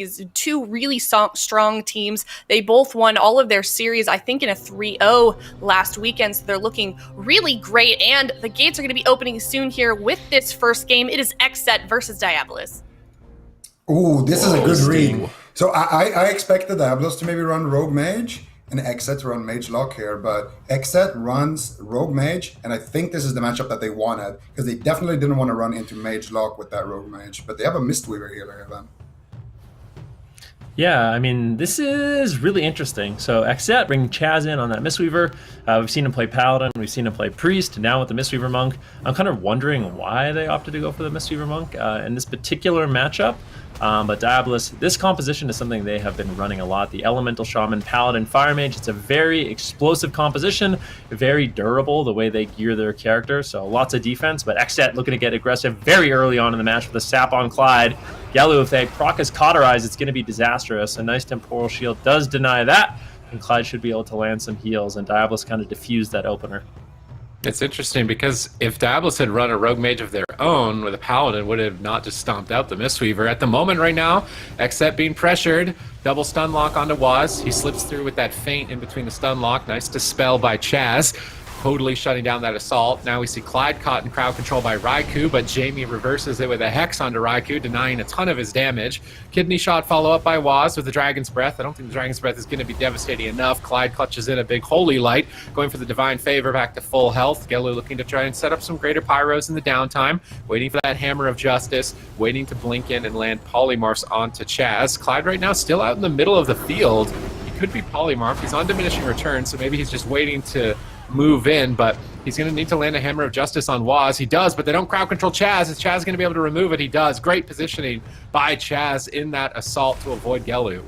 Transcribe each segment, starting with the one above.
these two really strong teams. They both won all of their series, I think, in a 3-0 last weekend, so they're looking really great. And the gates are going to be opening soon here with this first game. It is XSET versus Diabolus. Ooh, this is a good read. So I expect the Diabolus to maybe run Rogue Mage and XSET to run Mage Lock here, but XSET runs Rogue Mage, and I think this is the matchup that they wanted, because they definitely didn't want to run into Mage Lock with that Rogue Mage, but they have a Mistweaver healer here then. Yeah, I mean, this is really interesting. So XSET bringing Chaz in on that Mistweaver. We've seen him play Paladin, we've seen him play Priest, now with the Mistweaver Monk. I'm kind of wondering why they opted to go for the Mistweaver Monk in this particular matchup. But Diabolus, this composition is something they have been running a lot. The Elemental Shaman, Paladin, Fire Mage, it's a very explosive composition, very durable the way they gear their character, so lots of defense, but XSET looking to get aggressive very early on in the match with a sap on Clyde. Gelu, if they proc his Cauterize, it's going to be disastrous. A nice Temporal Shield does deny that, and Clyde should be able to land some heals, and Diabolus kind of diffused that opener. It's interesting because if Diabolus had run a Rogue Mage of their own with a Paladin, would have not just stomped out the Mistweaver. At the moment right now, XSET being pressured, double stun lock onto Waz. He slips through with that feint in between the stun lock. Nice dispel by Chaz, totally shutting down that assault. Now we see Clyde caught in crowd control by Raikou, but Jamie reverses it with a Hex onto Raikou, denying a ton of his damage. Kidney shot follow up by Waz with the Dragon's Breath. I don't think the Dragon's Breath is going to be devastating enough. Clyde clutches in a big Holy Light, going for the Divine Favor back to full health. Gelu looking to try and set up some greater Pyros in the downtime, waiting for that Hammer of Justice, waiting to blink in and land Polymorphs onto Chaz. Clyde right now still out in the middle of the field. He could be Polymorph. He's on diminishing return, so maybe he's just waiting to move in, but he's going to need to land a Hammer of Justice on Waz. He does, but they don't crowd control Chaz. Is Chaz going to be able to remove it? He does. Great positioning by Chaz in that assault to avoid Gelu.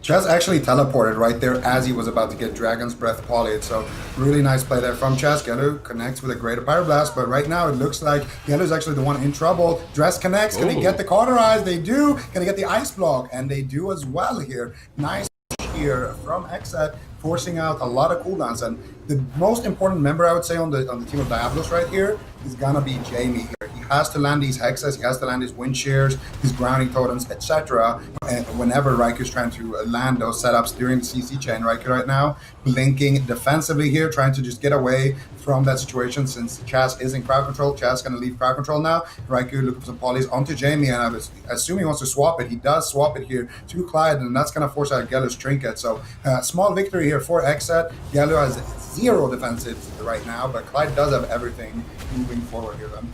Chaz actually teleported right there as he was about to get Dragon's Breath polyed, so really nice play there from Chaz. Gelu connects with a Greater Pyroblast, but right now it looks like Gelu's actually the one in trouble. Dress connects. Can they get the Cauterize? They do. Can they get the Ice Block? And they do as well here. Nice here from XSET, forcing out a lot of cooldowns. And the most important member, I would say, on the team of Diabolus right here is gonna be Jamie here. He has to land these hexes, he has to land his wind shears, his grounding totems, etc. And whenever Raikou's trying to land those setups during the CC chain, Raikou right now blinking defensively here, trying to just get away from that situation since Chaz is in crowd control. Chaz gonna leave crowd control now. Raikou looking for some polys onto Jamie, and I assume he wants to swap it. He does swap it here to Clyde, and that's gonna force out Gelu's trinket. So small victory here for XSET. Gelu has 0 defensive right now, but Clyde does have everything moving forward here then.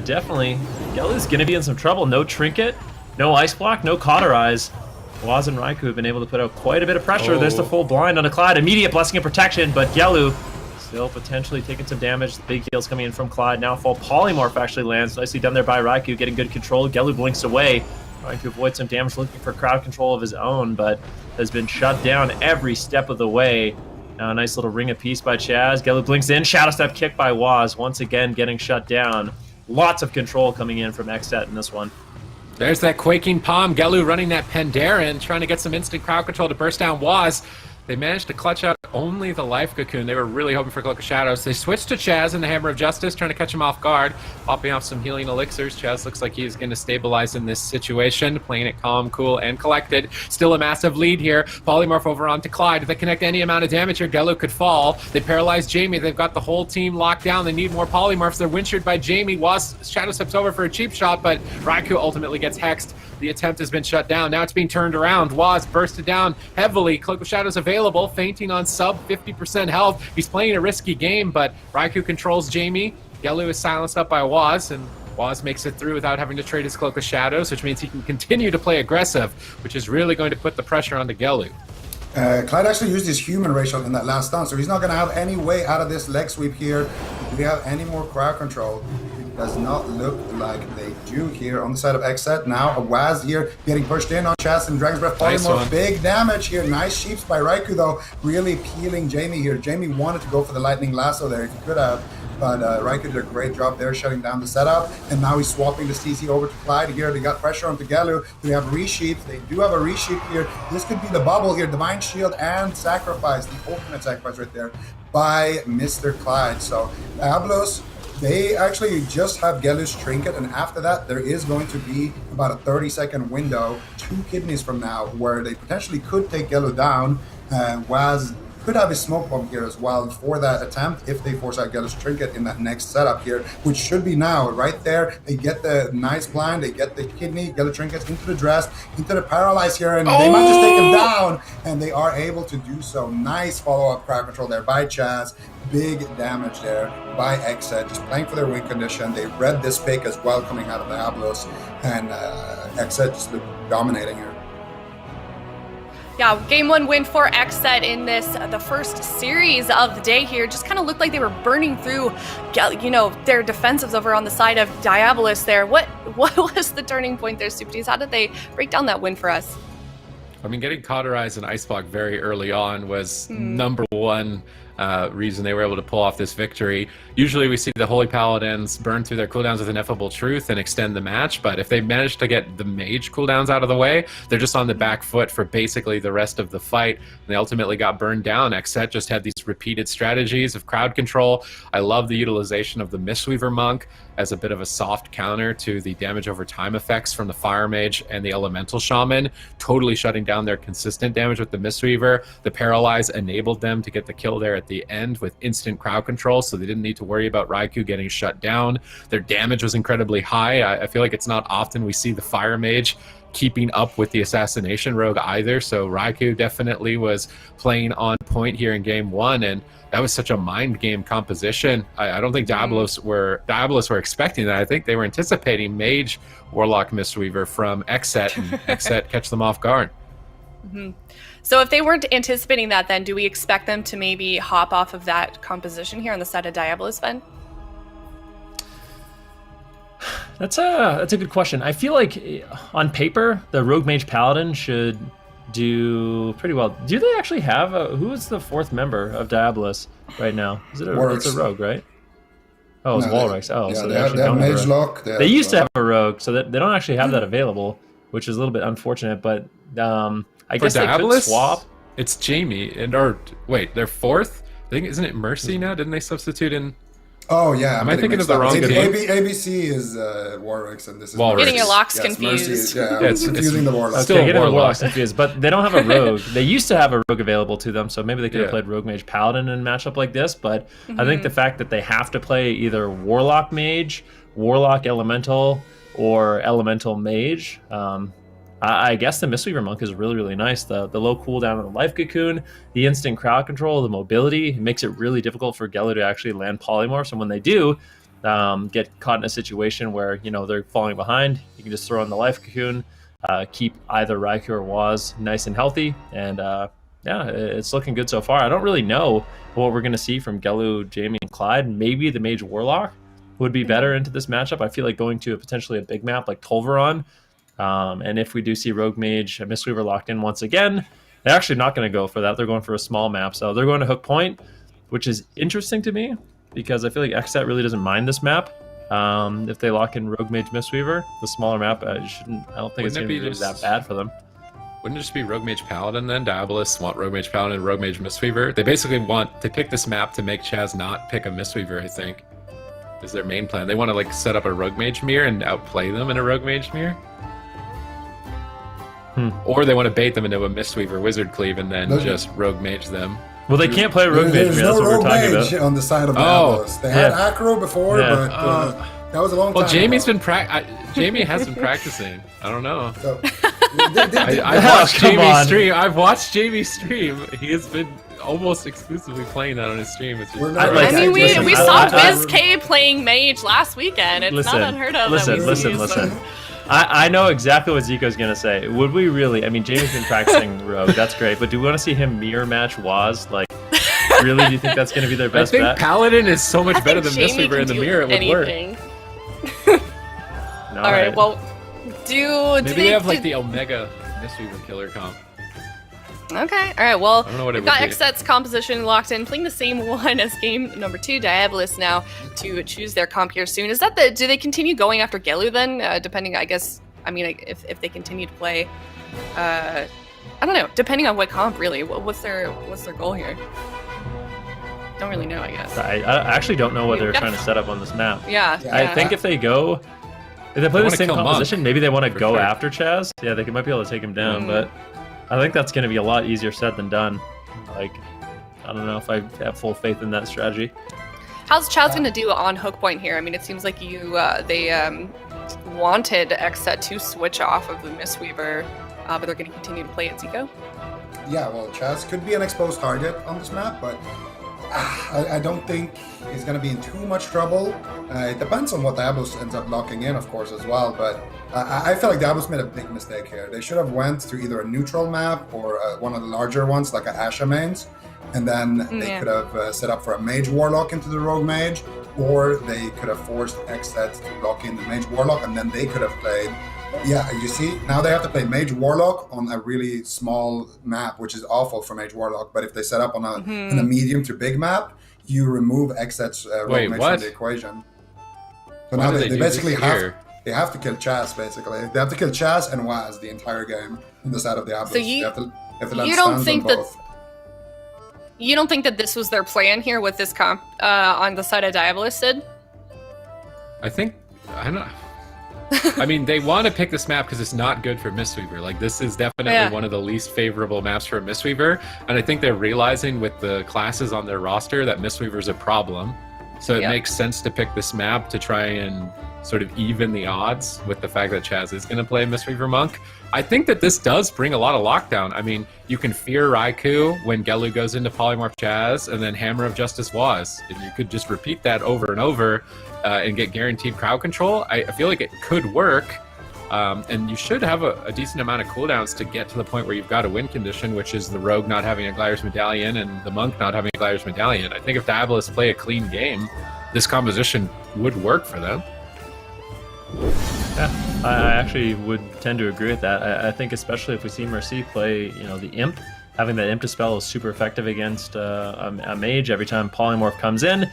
Definitely. Gelu's going to be in some trouble. No trinket, no ice block, no Cauterize. Waz and Raikou have been able to put out quite a bit of pressure. There's the full blind on a Clyde. Immediate blessing of protection, but Gelu still potentially taking some damage. The big heals coming in from Clyde. Now full Polymorph actually lands. Nicely done there by Raikou, getting good control. Gelu blinks away, trying to avoid some damage, looking for crowd control of his own, but has been shut down every step of the way. Now a nice little Ring of Peace by Chaz. Gelu blinks in. Shadow Step kick by Waz. Once again getting shut down. Lots of control coming in from XSET in this one. There's that Quaking Palm. Gelu running that Pandaren, trying to get some instant crowd control to burst down Waz. They managed to clutch out only the Life Cocoon. They were really hoping for Cloak of Shadows. They switched to Chaz and the Hammer of Justice, trying to catch him off guard, popping off some healing elixirs. Chaz looks like he's going to stabilize in this situation, playing it calm, cool, and collected. Still a massive lead here. Polymorph over onto Clyde. If they connect any amount of damage here, Gelu could fall. They paralyze Jamie. They've got the whole team locked down. They need more Polymorphs. They're windshield by Jamie. Waz Shadow Steps over for a cheap shot, but Raikou ultimately gets hexed. The attempt has been shut down. Now it's being turned around. Waz bursted down heavily. Cloak of Shadows available, fainting on sub 50% health. He's playing a risky game, but Raikou controls Jamie. Gelu is silenced up by Waz, and Waz makes it through without having to trade his Cloak of Shadows, which means he can continue to play aggressive, which is really going to put the pressure onto Gelu. Clyde actually used his human ratio in that last stun, so he's not going to have any way out of this leg sweep here. Do we have any more crowd control? It does not look like they do here on the side of XSET. Now a Waz here getting pushed in on Chaz and Dragon's Breath Polymorph. Nice big damage here. Nice sheeps by Raikou though, really peeling Jamie here. Jamie wanted to go for the Lightning Lasso there if he could have, but Raikou did a great job there shutting down the setup, and now he's swapping the CC over to Clyde here. They got pressure onto Gelu. They have resheeps. They do have a resheep here. This could be the bubble here. Divine Shield and Sacrifice, the ultimate sacrifice right there by Mr. Clyde. So Diabolus They actually just have Gelu's Trinket, and after that, there is going to be about a 30-second window, 2 kidneys from now, where they potentially could take Gelu down. Waz could have a smoke bomb here as well for that attempt if they force out Gelu's Trinket in that next setup here, which should be now. Right there, they get the nice blind, they get the kidney, Gelu Trinkets into the dress, into the paralyze here, and they might just take him down, and they are able to do so. Nice follow-up crowd control there by Chaz. Big damage there by XSET, just playing for their win condition. They read this pick as well coming out of Diabolus, and XSET just dominating here. Yeah, game 1 win for XSET in this, the first series of the day here. Just kind of looked like they were burning through, their defensives over on the side of Diabolus there. What was the turning point there, Superd's? How did they break down that win for us? I mean, getting cauterized in Iceblock very early on was number one reason they were able to pull off this victory. Usually we see the Holy Paladins burn through their cooldowns with Ineffable Truth and extend the match, but if they manage to get the Mage cooldowns out of the way, they're just on the back foot for basically the rest of the fight. And they ultimately got burned down. XSET just had these repeated strategies of crowd control. I love the utilization of the Mistweaver Monk as a bit of a soft counter to the damage over time effects from the Fire Mage and the Elemental Shaman, totally shutting down their consistent damage with the Mistweaver. The Paralyze enabled them to get the kill there at the end with instant crowd control, so they didn't need to worry about Raikou getting shut down. Their damage was incredibly high. I feel like it's not often we see the Fire Mage keeping up with the Assassination Rogue either, so Raikou definitely was playing on point here in game 1, and that was such a mind game composition. I don't think Diabolus were expecting that. I think they were anticipating Mage, Warlock, Mistweaver from XSET, and XSET catch them off guard. So if they weren't anticipating that, then do we expect them to maybe hop off of that composition here on the side of Diabolus, Ben? That's a good question. I feel like on paper, the Rogue Mage Paladin should do pretty well. Do they actually have who is the 4th member of Diabolus right now? Is it it's a rogue, right? Oh, it's Walrix. So they actually don't have a rogue. They used to have a rogue, so that they don't actually have that available, which is a little bit unfortunate. But I guess they could swap. It's Jamie, they're 4th. I think isn't it Mercy now? Didn't they substitute in? Oh yeah, am I thinking of the wrong game? ABC is Warwicks, and this is Walrix. Getting your locks confused. It's confusing the Warlocks. Still getting the Warlocks confused, but they don't have a rogue. They used to have a rogue available to them, so maybe they could have played Rogue Mage Paladin in a matchup like this. But I think the fact that they have to play either Warlock Mage, Warlock Elemental, or Elemental Mage. I guess the Mistweaver Monk is really, really nice. The low cooldown of the Life Cocoon, the instant crowd control, the mobility, it makes it really difficult for Gelu to actually land polymorphs. And when they do get caught in a situation where, they're falling behind, you can just throw in the Life Cocoon, keep either Raikou or Waz nice and healthy. And it's looking good so far. I don't really know what we're going to see from Gelu, Jamie, and Clyde. Maybe the Mage Warlock would be better into this matchup. I feel like going to potentially a big map like Tolvaron. And if we do see Rogue Mage and Mistweaver locked in once again, they're actually not going to go for that. They're going for a small map. So they're going to Hook Point, which is interesting to me because I feel like XSET really doesn't mind this map. If they lock in Rogue Mage Mistweaver, the smaller map, I don't think it's going to be really that bad for them. Wouldn't it just be Rogue Mage Paladin then? Diabolus want Rogue Mage Paladin and Rogue Mage Mistweaver. They basically they pick this map to make Chaz not pick a Mistweaver, I think, is their main plan. They want to set up a Rogue Mage mirror and outplay them in a Rogue Mage mirror. Or they want to bait them into a Mistweaver Wizard Cleave and then just Rogue Mage them. Well, they can't play Rogue Mage. There's That's no what we're Rogue talking Mage about. on the side of Diabolus. They had Acro before, but that was a long time Well, Jamie's ago. Jamie has been practicing. I don't know. So, I've watched Jamie's stream. I've watched Jamie's stream. He has been almost exclusively playing that on his stream. Which is we saw BizK playing Mage last weekend. It's not unheard of. Listen. I know exactly what Zico's going to say. Would we really? I mean, Jamie's been practicing Rogue. That's great. But do we want to see him mirror match Waz? Really? Do you think that's going to be their best bet? I think Paladin is so much better than Mistweaver in the mirror. It would work. All right. Well, maybe they have the Omega Mistweaver killer comp. Okay. All right. Well, we've got XSET's composition locked in, playing the same one as game number 2, Diabolus, now to choose their comp here soon. Is that do they continue going after Gelu then? Depending, I guess. I mean, if they continue to play, I don't know. Depending on what comp, really. What's their goal here? Don't really know, I guess. I actually don't know what they're trying to set up on this map. Yeah. I think if they play the same composition, maybe they want to go sure. after Chaz. Yeah, they might be able to take him down, but I think that's going to be a lot easier said than done. Like, I don't know if I have full faith in that strategy. How's Chaz going to do on hook point here? I mean, it seems like they wanted XSET to switch off of the Mistweaver, but they're going to continue to play it, Zico. Yeah, well, Chaz could be an exposed target on this map, but I don't think he's going to be in too much trouble. It depends on what Diabolus ends up locking in, of course, as well, but I feel like Diabolus made a big mistake here. They should have went to either a neutral map or one of the larger ones, like a Asha mains, and then they could have set up for a Mage Warlock into the Rogue Mage, or they could have forced XSET to lock in the Mage Warlock, and then they could have played. Yeah, you see, now they have to play Mage Warlock on a really small map, which is awful for Mage Warlock, but if they set up on a medium to big map, you remove XSET's Rogue Mage from the equation. So now they basically have to kill Chaz, basically. They have to kill Chaz and Waz the entire game on the side of the Diabolus. So you have to let stuns on both. You don't think that this was their plan here with this comp on the side of Diabolus, Sid? I don't know. I mean, they want to pick this map because it's not good for Mistweaver. Like, this is definitely one of the least favorable maps for Mistweaver, and I think they're realizing with the classes on their roster that Mistweaver's a problem. So it makes sense to pick this map to try and sort of even the odds with the fact that Chaz is going to play Mistweaver Monk. I think that this does bring a lot of lockdown. I mean, you can fear Raikou when Gelu goes into Polymorph Chaz, and then Hammer of Justice Waz. And you could just repeat that over and over and get guaranteed crowd control. I feel like it could work. And you should have a decent amount of cooldowns to get to the point where you've got a win condition, which is the Rogue not having a Gliders Medallion and the Monk not having a Gliders Medallion. I think if Diabolus play a clean game, this composition would work for them. Yeah, I actually would tend to agree with that. I think especially if we see Mercy play, the Imp, having that Imp Dispel is super effective against a Mage. Every time Polymorph comes in,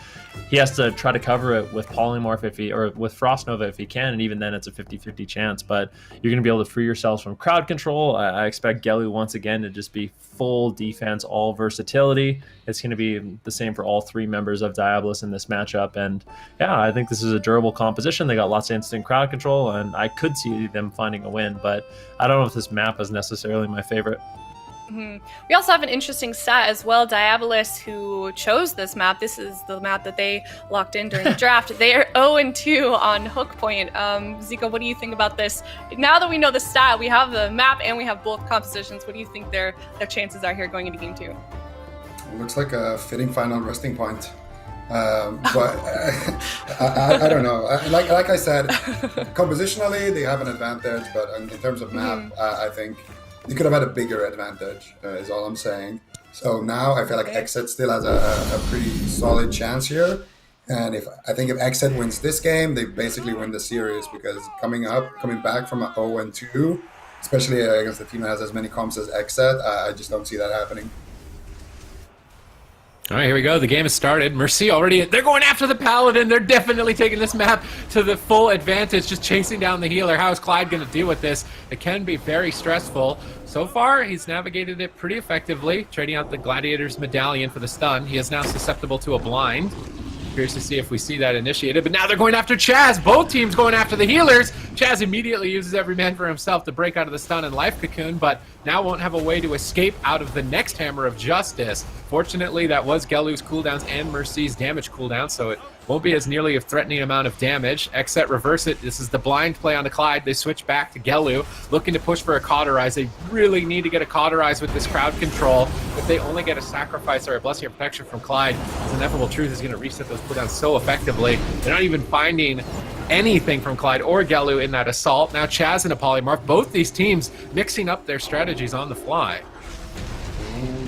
he has to try to cover it with Polymorph or with Frost Nova if he can, and even then it's a 50-50 chance. But you're going to be able to free yourselves from crowd control. I expect Gelu once again to just be full defense, all versatility. It's going to be the same for all three members of Diabolus in this matchup. And yeah, I think this is a durable composition. They got lots of instant crowd control, and I could see them finding a win. But I don't know if this map is necessarily my favorite. We also have an interesting stat as well. Diabolus, who chose this map, this is the map that they locked in during the draft. They are 0-2 on hook point. Zico, what do you think about this? Now that we know the stat, we have the map and we have both compositions. What do you think their chances are here going into game 2? It looks like a fitting final resting point. But I don't know. Like I said, compositionally they have an advantage, but in terms of map, I think they could have had a bigger advantage, is all I'm saying. So now I feel like XSET still has a pretty solid chance here. And I think if XSET wins this game, they basically win the series, because coming back from an 0-2, especially against a team that has as many comps as XSET, I just don't see that happening. All right, here we go. The game has started. Mercy already, they're going after the Paladin. They're definitely taking this map to the full advantage, just chasing down the healer. How is Clyde going to deal with this? It can be very stressful. So far, he's navigated it pretty effectively, trading out the Gladiator's Medallion for the stun. He is now susceptible to a blind. Curious to see if we see that initiated, but now they're going after Chaz. Both teams going after the healers. Chaz immediately uses every man for himself to break out of the stun and life cocoon, but now won't have a way to escape out of the next Hammer of Justice. Fortunately, that was Gelu's cooldowns and Mercy's damage cooldown, so it won't be as nearly a threatening amount of damage. XSET reverse it. This is the blind play on the Clyde. They switch back to Gelu, looking to push for a cauterize. They really need to get a cauterize with this crowd control. If they only get a sacrifice or a blessing of protection from Clyde, his ineffable truth is going to reset those cooldowns so effectively. They're not even finding anything from Clyde or Gelu in that assault. Now Chaz and a Polymorph, both these teams mixing up their strategies on the fly.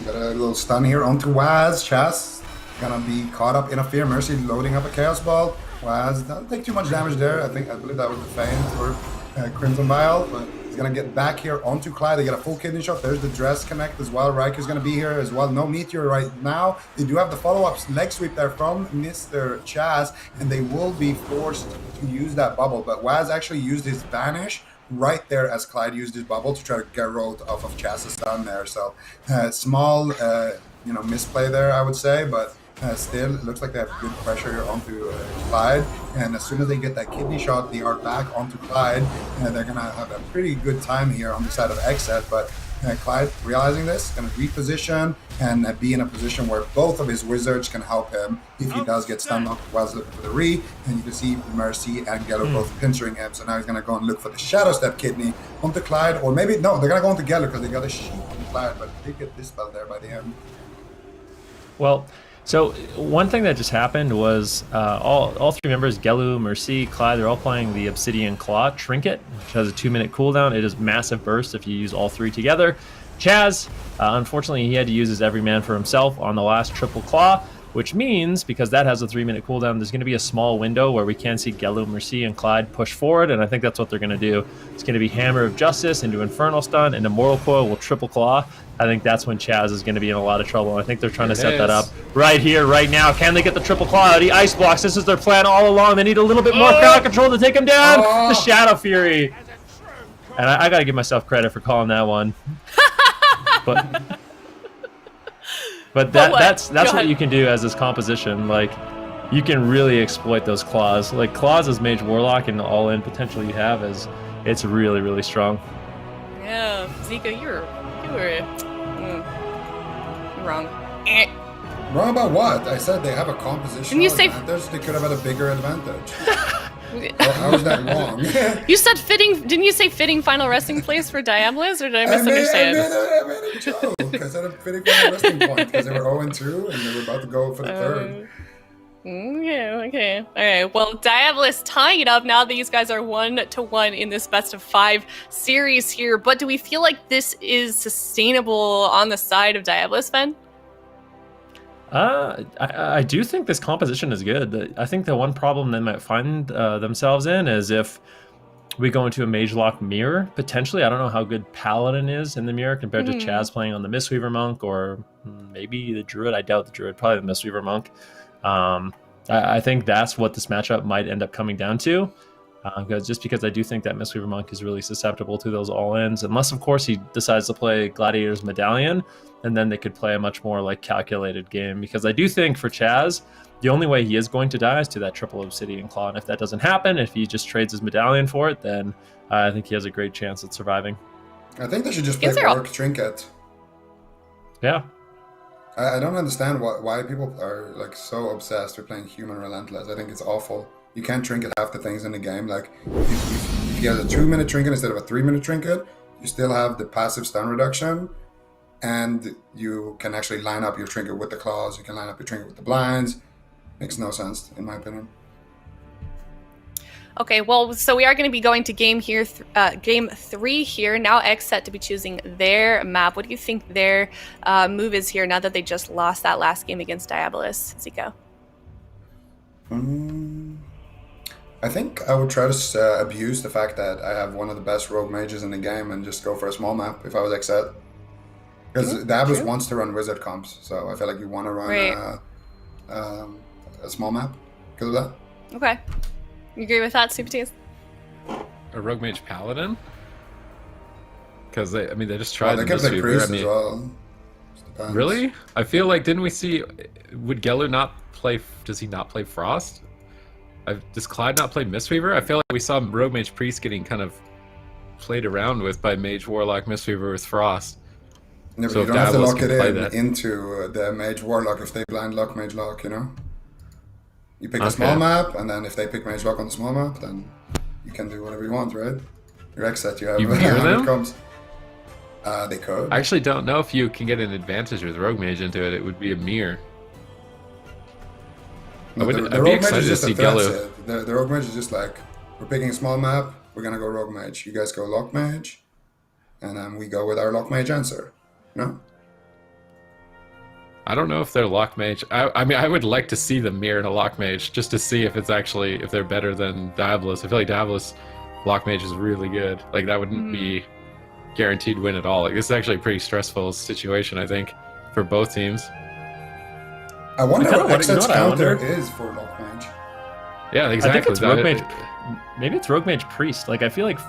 Got a little stun here onto Waz. Chaz gonna be caught up in a fear. Mercy loading up a Chaos Ball. Waz doesn't take too much damage there. I believe that was the feint for Crimson Vial, but he's gonna get back here onto Clyde. They get a full kidney shot. There's the dress connect as well. Raiku's gonna be here as well. No Meteor right now. They do have the follow-up leg sweep there from Mr. Chaz, and they will be forced to use that bubble. But Waz actually used his Vanish right there as Clyde used his bubble to try to get rolled off of Chaz's stun there. So small, misplay there, I would say, but Still, it looks like they have good pressure onto Clyde, and as soon as they get that kidney shot, they are back onto Clyde, and they're gonna have a pretty good time here on the side of XSET. But Clyde, realizing this, gonna reposition and be in a position where both of his wizards can help him if he does get stunned up while he's looking for the re. And you can see Mercy and Geller both pinchering him. So now he's gonna go and look for the Shadow Step kidney onto Clyde, or maybe no, they're gonna go into Geller because they got a sheep on Clyde, but they get dispelled there by the end. Well, so one thing that just happened was all three members, Gelu, Mercy, Clyde, they're all playing the Obsidian Claw Trinket, which has a 2-minute cooldown. It is massive burst if you use all three together. Chaz, unfortunately, he had to use his every man for himself on the last triple claw, which means, because that has a 3-minute cooldown, there's going to be a small window where we can see Gelu, Mercy, and Clyde push forward, and I think that's what they're going to do. It's going to be Hammer of Justice into Infernal Stun, and Immortal Coil will triple claw. I think that's when Chaz is going to be in a lot of trouble. I think they're trying to set that up right here, right now. Can they get the triple claw out? He ice blocks. This is their plan all along. They need a little bit more crowd control to take him down. The Shadow Fury. And I got to give myself credit for calling that one. But that's what you can do as this composition. Like, you can really exploit those claws. Like, claws as Mage Warlock and the all-in potential you have it's really, really strong. Yeah, Zika, you were wrong. Wrong about what? I said they have a compositional Didn't you say advantage. They could have had a bigger advantage. How is that wrong? You said fitting. Didn't you say fitting final resting place for Diabolus, or did I misunderstand? I made a joke. I said a fitting final resting point because they were 0-2 and they were about to go for the third. Okay. All right. Well, Diabolus tying it up now that these guys are 1-1 in this best of 5 series here. But do we feel like this is sustainable on the side of Diabolus, Ben? I do think this composition is good. I think the one problem they might find themselves in is if we go into a Mage Lock mirror, potentially. I don't know how good Paladin is in the mirror compared to Chaz playing on the Mistweaver Monk, or maybe the Druid. I doubt the Druid, probably the Mistweaver Monk. I think that's what this matchup might end up coming down to, because I do think that Mistweaver Monk is really susceptible to those all-ins, unless of course he decides to play Gladiator's Medallion, and then they could play a much more like calculated game. Because I do think for Chaz, the only way he is going to die is to that triple Obsidian Claw, and if that doesn't happen, if he just trades his Medallion for it, then I think he has a great chance at surviving. I think they should just play Orc Trinket. Yeah. I don't understand why people are like so obsessed with playing Human Relentless. I think it's awful. You can't trinket half the things in the game. Like if you have a 2-minute trinket instead of a 3-minute trinket, you still have the passive stun reduction, and you can actually line up your trinket with the claws. You can line up your trinket with the blinds. Makes no sense, in my opinion. Okay, well, so we are going to be going to game 3 here. Now XSET to be choosing their map. What do you think their move is here now that they just lost that last game against Diabolus, Zico? I think I would try to abuse the fact that I have one of the best rogue mages in the game and just go for a small map if I was XSET. Because Diabolus wants to run wizard comps, so I feel like you want to run a small map because of that. Okay. You agree with that, Super Teas? A Rogue Mage Paladin? Because they just tried they kept the priest as well. Really? I feel like, didn't we see, would Geller not play, does he not play Frost? Does Clyde not play Mistweaver? I feel like we saw Rogue Mage Priest getting kind of played around with by Mage Warlock Mistweaver with Frost. Yeah, but so you don't have to lock it into the Mage Warlock if they blind lock Mage Lock, you know? You pick a small map, and then if they pick Mage Lock on the small map, then you can do whatever you want, right? Your XSET, you have you mirror them? Comes. They could. I actually don't know if you can get an advantage with Rogue Mage into it. It would be a mirror. No, I'd be excited to see Gelu. The Rogue Mage is just like, we're picking a small map, we're gonna go Rogue Mage. You guys go Lock Mage, and then we go with our Lock Mage answer. No? I don't know if they're Lock Mage. I mean, I would like to see them mirror to Lock Mage just to see if it's actually, if they're better than Diabolus. I feel like Diabolus Lock Mage is really good. Like, that wouldn't be guaranteed win at all. Like, this is actually a pretty stressful situation, I think, for both teams. I wonder what XSET's counter is for Lock Mage. Yeah, exactly. I think it's Rogue Mage. Maybe it's Rogue Mage Priest. Like, I feel like...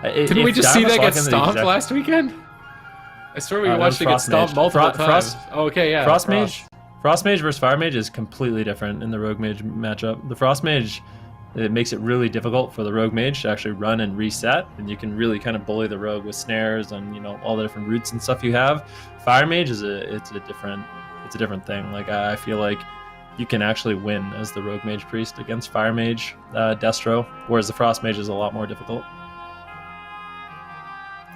Didn't we just see that get stomped last weekend? I swear we watched it get stomped multiple times. Okay, yeah. Frost Mage? Frost Mage versus Fire Mage is completely different in the Rogue Mage matchup. The Frost Mage, it makes it really difficult for the Rogue Mage to actually run and reset, and you can really kind of bully the Rogue with snares and, you know, all the different roots and stuff you have. Fire Mage is a different thing. Like, I feel like you can actually win as the Rogue Mage Priest against Fire Mage Destro, whereas the Frost Mage is a lot more difficult.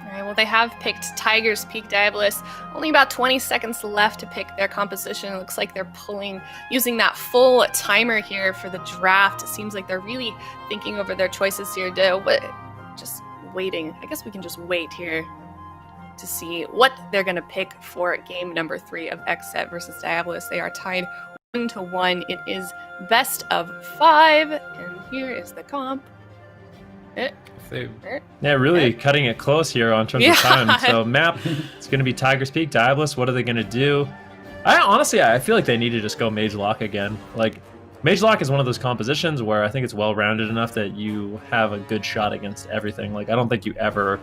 Alright, well, they have picked Tiger's Peak Diabolus. Only about 20 seconds left to pick their composition. It looks like they're using that full timer here for the draft. It seems like they're really thinking over their choices here, but just waiting. I guess we can just wait here to see what they're going to pick for game number 3 of XSET versus Diabolus. They are tied 1-1. It is best of 5, and here is the comp. Yeah, really cutting it close here on terms of time. So map, it's going to be Tiger's Peak, Diabolus. What are they going to do? I feel like they need to just go Mage Lock again. Like, Mage Lock is one of those compositions where I think it's well-rounded enough that you have a good shot against everything. Like, I don't think you ever...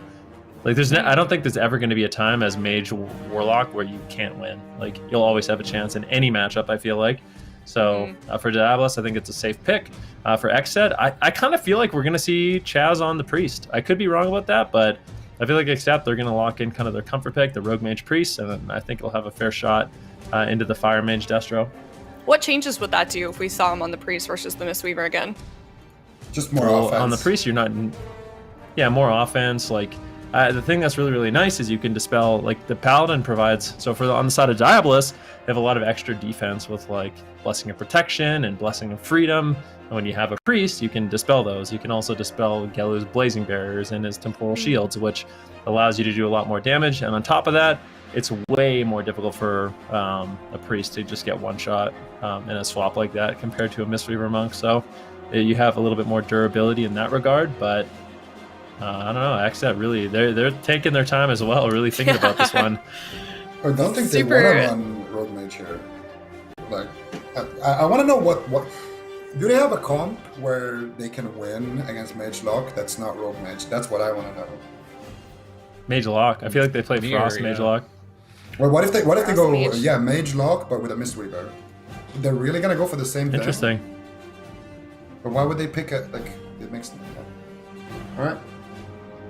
Like, I don't think there's ever going to be a time as Mage Warlock where you can't win. Like, you'll always have a chance in any matchup, I feel like. So for Diabolus, I think it's a safe pick. For XSET, I kind of feel like we're going to see Chaz on the Priest. I could be wrong about that, but I feel like XSET, they're going to lock in kind of their comfort pick, the Rogue Mage Priest, and then I think it'll have a fair shot into the Fire Mage Destro. What changes would that do if we saw him on the Priest versus the Mistweaver again? Just more offense. On the Priest, you're not... Yeah, more offense. Like, the thing that's really, really nice is you can dispel, like, the Paladin provides... So on the side of Diabolus, they have a lot of extra defense with, like, Blessing of Protection and Blessing of Freedom. And when you have a Priest, you can dispel those. You can also dispel Gelu's Blazing Barriers and his Temporal Shields, which allows you to do a lot more damage. And on top of that, it's way more difficult for a Priest to just get one shot in a swap like that compared to a Mistweaver Monk. So you have a little bit more durability in that regard, but I don't know. XSET really, they're taking their time as well, really thinking about this one. I don't think they want to run Rogue Mage here. Like, I want to know what do they have a comp where they can win against Mage Lock that's not Rogue Mage? That's what I want to know. Mage Lock. I feel like they play Frost Mage Lock. Well, what if they go Mage Lock but with a Mistweaver? They're really gonna go for the same thing. Interesting. But why would they pick it? Like, it makes them. All right.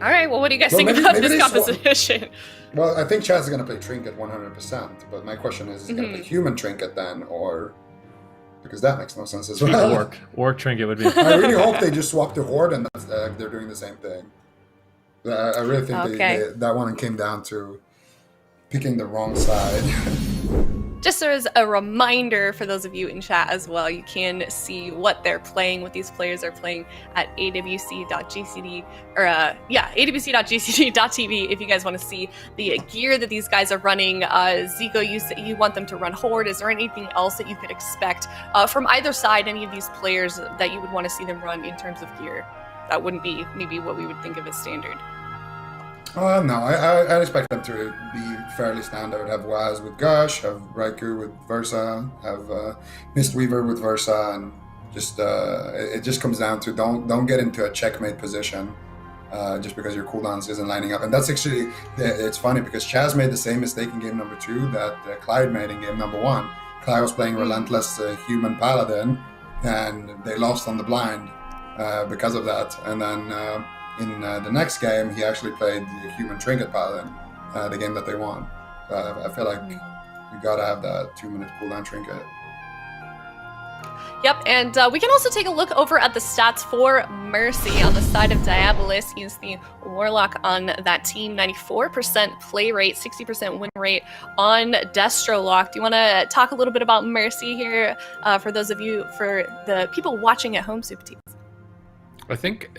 All right. Well, what do you guys think about this composition? Well, I think Chaz is gonna play Trinket 100%. But my question is he gonna play Human Trinket then, or because that makes no sense as well. Orc Trinket would be. I really hope they just swap to Horde and they're doing the same thing. I really think that one came down to picking the wrong side. Just as a reminder for those of you in chat as well, you can see what they're playing, what these players are playing at awc.gcd, or awc.gcd.tv if you guys want to see the gear that these guys are running. Zico, you want them to run Horde. Is there anything else that you could expect from either side, any of these players that you would want to see them run in terms of gear? That wouldn't be maybe what we would think of as standard. No, I expect them to be fairly standard. Have Waz with Gush, have Raikou with Versa, have Mistweaver with Versa, and just it just comes down to don't get into a checkmate position just because your cooldowns isn't lining up. And that's actually, it's funny because Chaz made the same mistake in game number 2 that Clyde made in game number 1. Clyde was playing Relentless Human Paladin, and they lost on the blind because of that. And then in the next game, he actually played the Human Trinket Paladin, the game that they won. I feel like you gotta have that 2-minute cooldown trinket. Yep, and we can also take a look over at the stats for Mercy on the side of Diabolus. He's the Warlock on that team, 94% play rate, 60% win rate on Destro Lock. Do you want to talk a little bit about Mercy here for those of you, for the people watching at home, Super Teams? I think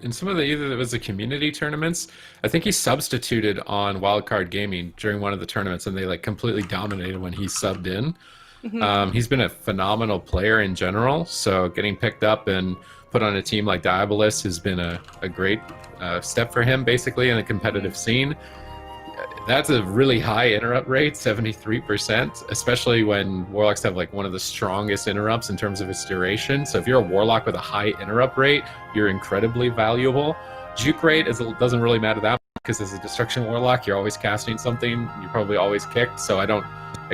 in some of either it was the community tournaments, I think he substituted on Wildcard Gaming during one of the tournaments, and they like completely dominated when he subbed in. He's been a phenomenal player in general, so getting picked up and put on a team like Diabolus has been a great step for him, basically, in the competitive scene. That's a really high interrupt rate, 73%, especially when Warlocks have like one of the strongest interrupts in terms of its duration. So if you're a Warlock with a high interrupt rate, you're incredibly valuable. Juke rate doesn't really matter that much because as a Destruction Warlock, you're always casting something. You're probably always kicked, so I don't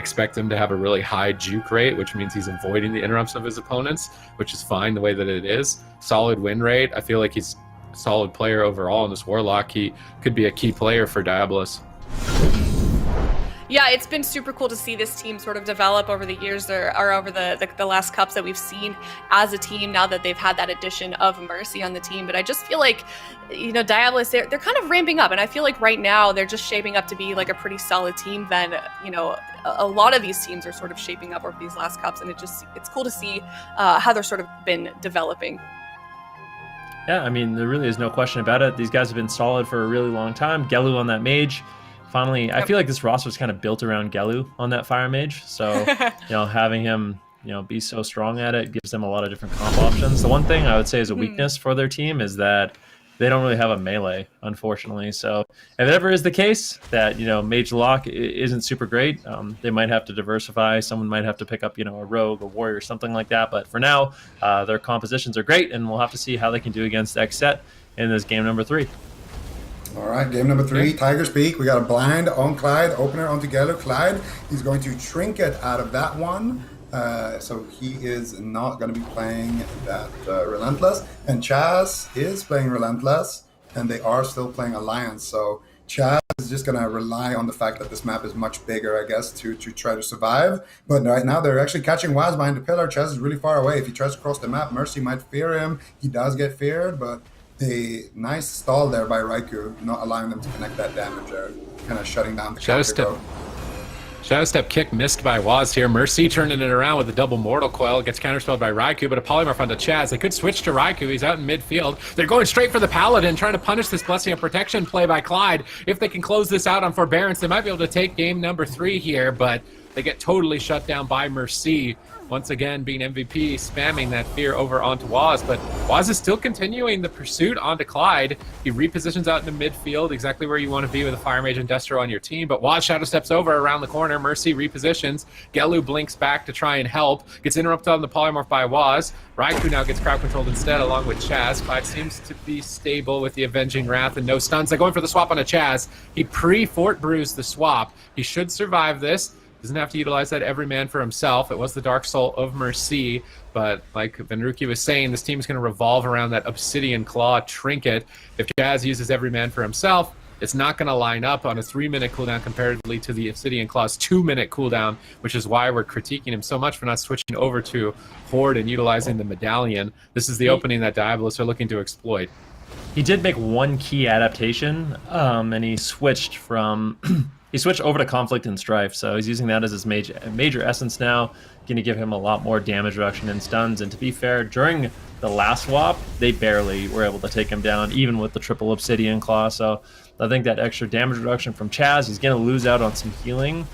expect him to have a really high juke rate, which means he's avoiding the interrupts of his opponents, which is fine the way that it is. Solid win rate. I feel like he's a solid player overall in this Warlock. He could be a key player for Diabolus. Yeah, it's been super cool to see this team sort of develop over the years or over the last cups that we've seen as a team now that they've had that addition of Mercy on the team. But I just feel like, Diabolus, they're kind of ramping up. And I feel like right now they're just shaping up to be like a pretty solid team. Then, a lot of these teams are sort of shaping up over these last cups. And it's cool to see how they're sort of been developing. Yeah, I mean, there really is no question about it. These guys have been solid for a really long time. Gelu on that mage. Finally, I feel like this roster is kind of built around Gelu on that Fire Mage. So, having him, be so strong at it gives them a lot of different comp options. The one thing I would say is a weakness for their team is that they don't really have a melee, unfortunately. So if it ever is the case that, Mage Lock isn't super great, they might have to diversify. Someone might have to pick up, a Rogue or Warrior, something like that. But for now, their compositions are great, and we'll have to see how they can do against XSET in this game number 3. All right, game number 3, Tiger's Peak. We got a blind on Clyde, opener on together. Clyde, he's going to trinket out of that one. So he is not going to be playing that Relentless. And Chaz is playing Relentless, and they are still playing Alliance. So Chaz is just going to rely on the fact that this map is much bigger, I guess, to try to survive. But right now they're actually catching Waz behind the pillar. Chaz is really far away. If he tries to cross the map, Mercy might fear him. He does get feared, but a nice stall there by Raikou, not allowing them to connect that damage there, kind of shutting down the Shadow Step kick missed by Waz here. Mercy turning it around with a double Mortal Coil. Gets counterspelled by Raikou, but a Polymorph onto Chaz. They could switch to Raikou. He's out in midfield. They're going straight for the Paladin, trying to punish this Blessing of Protection play by Clyde. If they can close this out on Forbearance, they might be able to take game number 3 here, but they get totally shut down by Mercy. Once again, being MVP, spamming that fear over onto Waz, but Waz is still continuing the pursuit onto Clyde. He repositions out into midfield, exactly where you want to be with a Fire Mage and Destro on your team, but Waz shadow steps over around the corner. Mercy repositions. Gelu blinks back to try and help. Gets interrupted on the Polymorph by Waz. Raikou now gets crowd controlled instead, along with Chaz. Clyde seems to be stable with the Avenging Wrath and no stuns. They're going for the swap onto Chaz. He pre-Fort Brews the swap. He should survive this. Doesn't have to utilize that every man for himself. It was the Dark Soul of Mercy, but like Venruki was saying, this team is going to revolve around that Obsidian Claw trinket. If Chaz uses every man for himself, it's not going to line up on a 3-minute cooldown comparatively to the Obsidian Claw's 2-minute cooldown, which is why we're critiquing him so much for not switching over to Horde and utilizing the Medallion. This is the opening that Diabolus are looking to exploit. He did make one key adaptation, and he switched from... He switched over to Conflict and Strife, so he's using that as his major essence now, going to give him a lot more damage reduction and stuns. And to be fair, during the last swap, they barely were able to take him down, even with the triple Obsidian Claw. So I think that extra damage reduction from Chaz, he's going to lose out on some healing,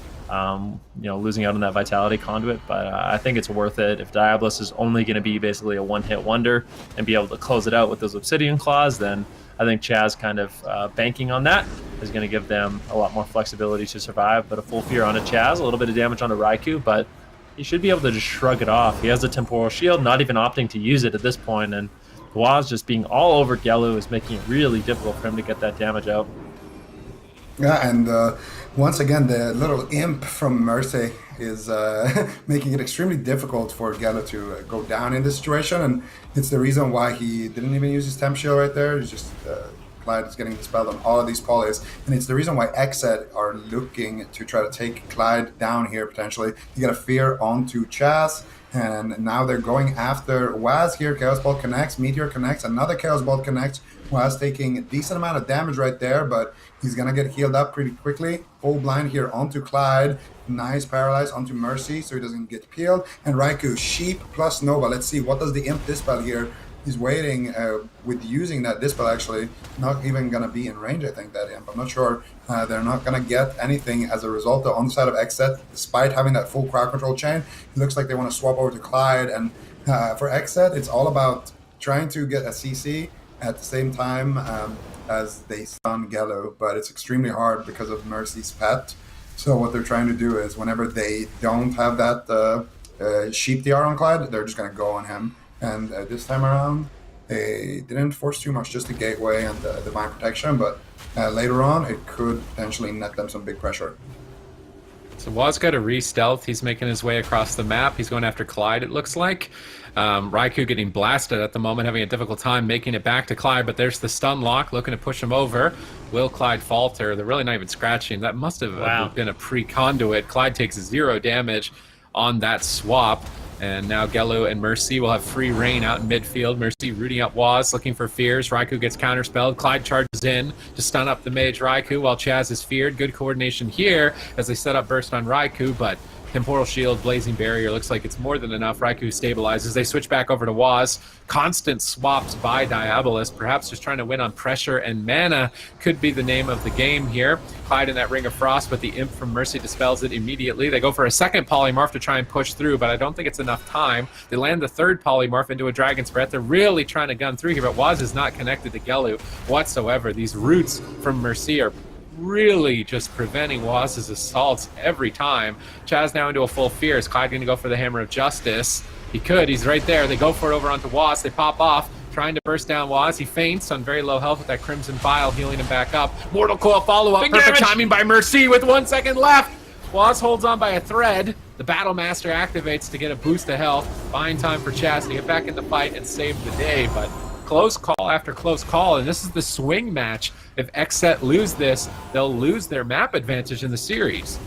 losing out on that Vitality Conduit, but I think it's worth it. If Diabolus is only going to be basically a one-hit wonder and be able to close it out with those Obsidian Claws, then I think Chaz kind of banking on that is going to give them a lot more flexibility to survive. But a full fear onto Chaz, a little bit of damage onto Raikou, but he should be able to just shrug it off. He has a Temporal Shield, not even opting to use it at this point, and Waz just being all over Gelu is making it really difficult for him to get that damage out. Yeah, and once again, the little imp from Mercy is making it extremely difficult for Gelu to go down in this situation, and it's the reason why he didn't even use his temp shield right there. It's just Clyde is getting dispelled on all of these polys, and it's the reason why XSET are looking to try to take Clyde down here potentially. You get a fear onto Chaz, and now they're going after Waz here. Chaos Bolt connects, Meteor connects, another Chaos Bolt connects. Waz taking a decent amount of damage right there, but he's gonna get healed up pretty quickly. Full blind here onto Clyde. Nice paralyze onto Mercy, so he doesn't get peeled. And Raikou, Sheep plus Nova. Let's see, what does the Imp dispel here? He's waiting with using that dispel, actually. Not even gonna be in range, I think, that Imp. I'm not sure. They're not gonna get anything as a result. On the side of XSET, despite having that full crowd control chain, it looks like they want to swap over to Clyde. And for XSET, it's all about trying to get a CC at the same time as they stun Gelu, but it's extremely hard because of Mercy's pet. So what they're trying to do is whenever they don't have that Sheep DR on Clyde, they're just going to go on him. And this time around, they didn't force too much, just the Gateway and the Divine Protection, but later on, it could potentially net them some big pressure. So Waz got a re-stealth. He's making his way across the map. He's going after Clyde, it looks like. Raikou getting blasted at the moment, having a difficult time making it back to Clyde, but there's the stun lock looking to push him over. Will Clyde falter? They're really not even scratching. That must have been a pre-conduit. Clyde takes 0 damage on that swap. And now Gelu and Mercy will have free reign out in midfield. Mercy rooting up Waz, looking for fears. Raikou gets counterspelled. Clyde charges in to stun up the mage Raikou while Chaz is feared. Good coordination here as they set up burst on Raikou, but Temporal Shield, Blazing Barrier, looks like it's more than enough. Raikou stabilizes. They switch back over to Waz. Constant swaps by Diabolus, perhaps just trying to win on pressure and mana could be the name of the game here. Clyde in that Ring of Frost, but the Imp from Mercy dispels it immediately. They go for a second Polymorph to try and push through, but I don't think it's enough time. They land the third Polymorph into a Dragon's Breath. They're really trying to gun through here, but Waz is not connected to Gelu whatsoever. These roots from Mercy are really just preventing Waz's assaults every time. Chaz now into a full fear. Is Clyde going to go for the Hammer of Justice? He could. He's right there. They go for it over onto Waz. They pop off, trying to burst down Waz. He faints on very low health with that Crimson Vial, healing him back up. Mortal Coil follow-up. Perfect damage. timing by Mercy with 1 second left. Waz holds on by a thread. The Battle Master activates to get a boost of health. Buying time for Chaz to get back in the fight and save the day, but close call after close call, and this is the swing match. If XSET lose this, they'll lose their map advantage in the series.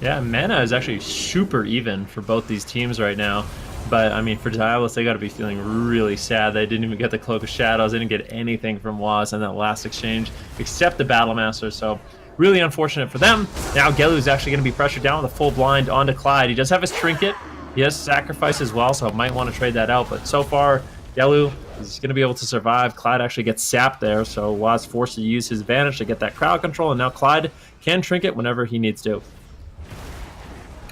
Yeah, mana is actually super even for both these teams right now. But, I mean, for Diabolus, they got to be feeling really sad. They didn't even get the Cloak of Shadows. They didn't get anything from Waz in that last exchange, except the Battle Master. So, really unfortunate for them. Now, Gelu's actually going to be pressured down with a full blind onto Clyde. He does have his Trinket. He has Sacrifice as well, so might want to trade that out. But so far, Gelu is going to be able to survive. Clyde actually gets sapped there, so Waz forced to use his advantage to get that crowd control, and now Clyde can Trinket whenever he needs to.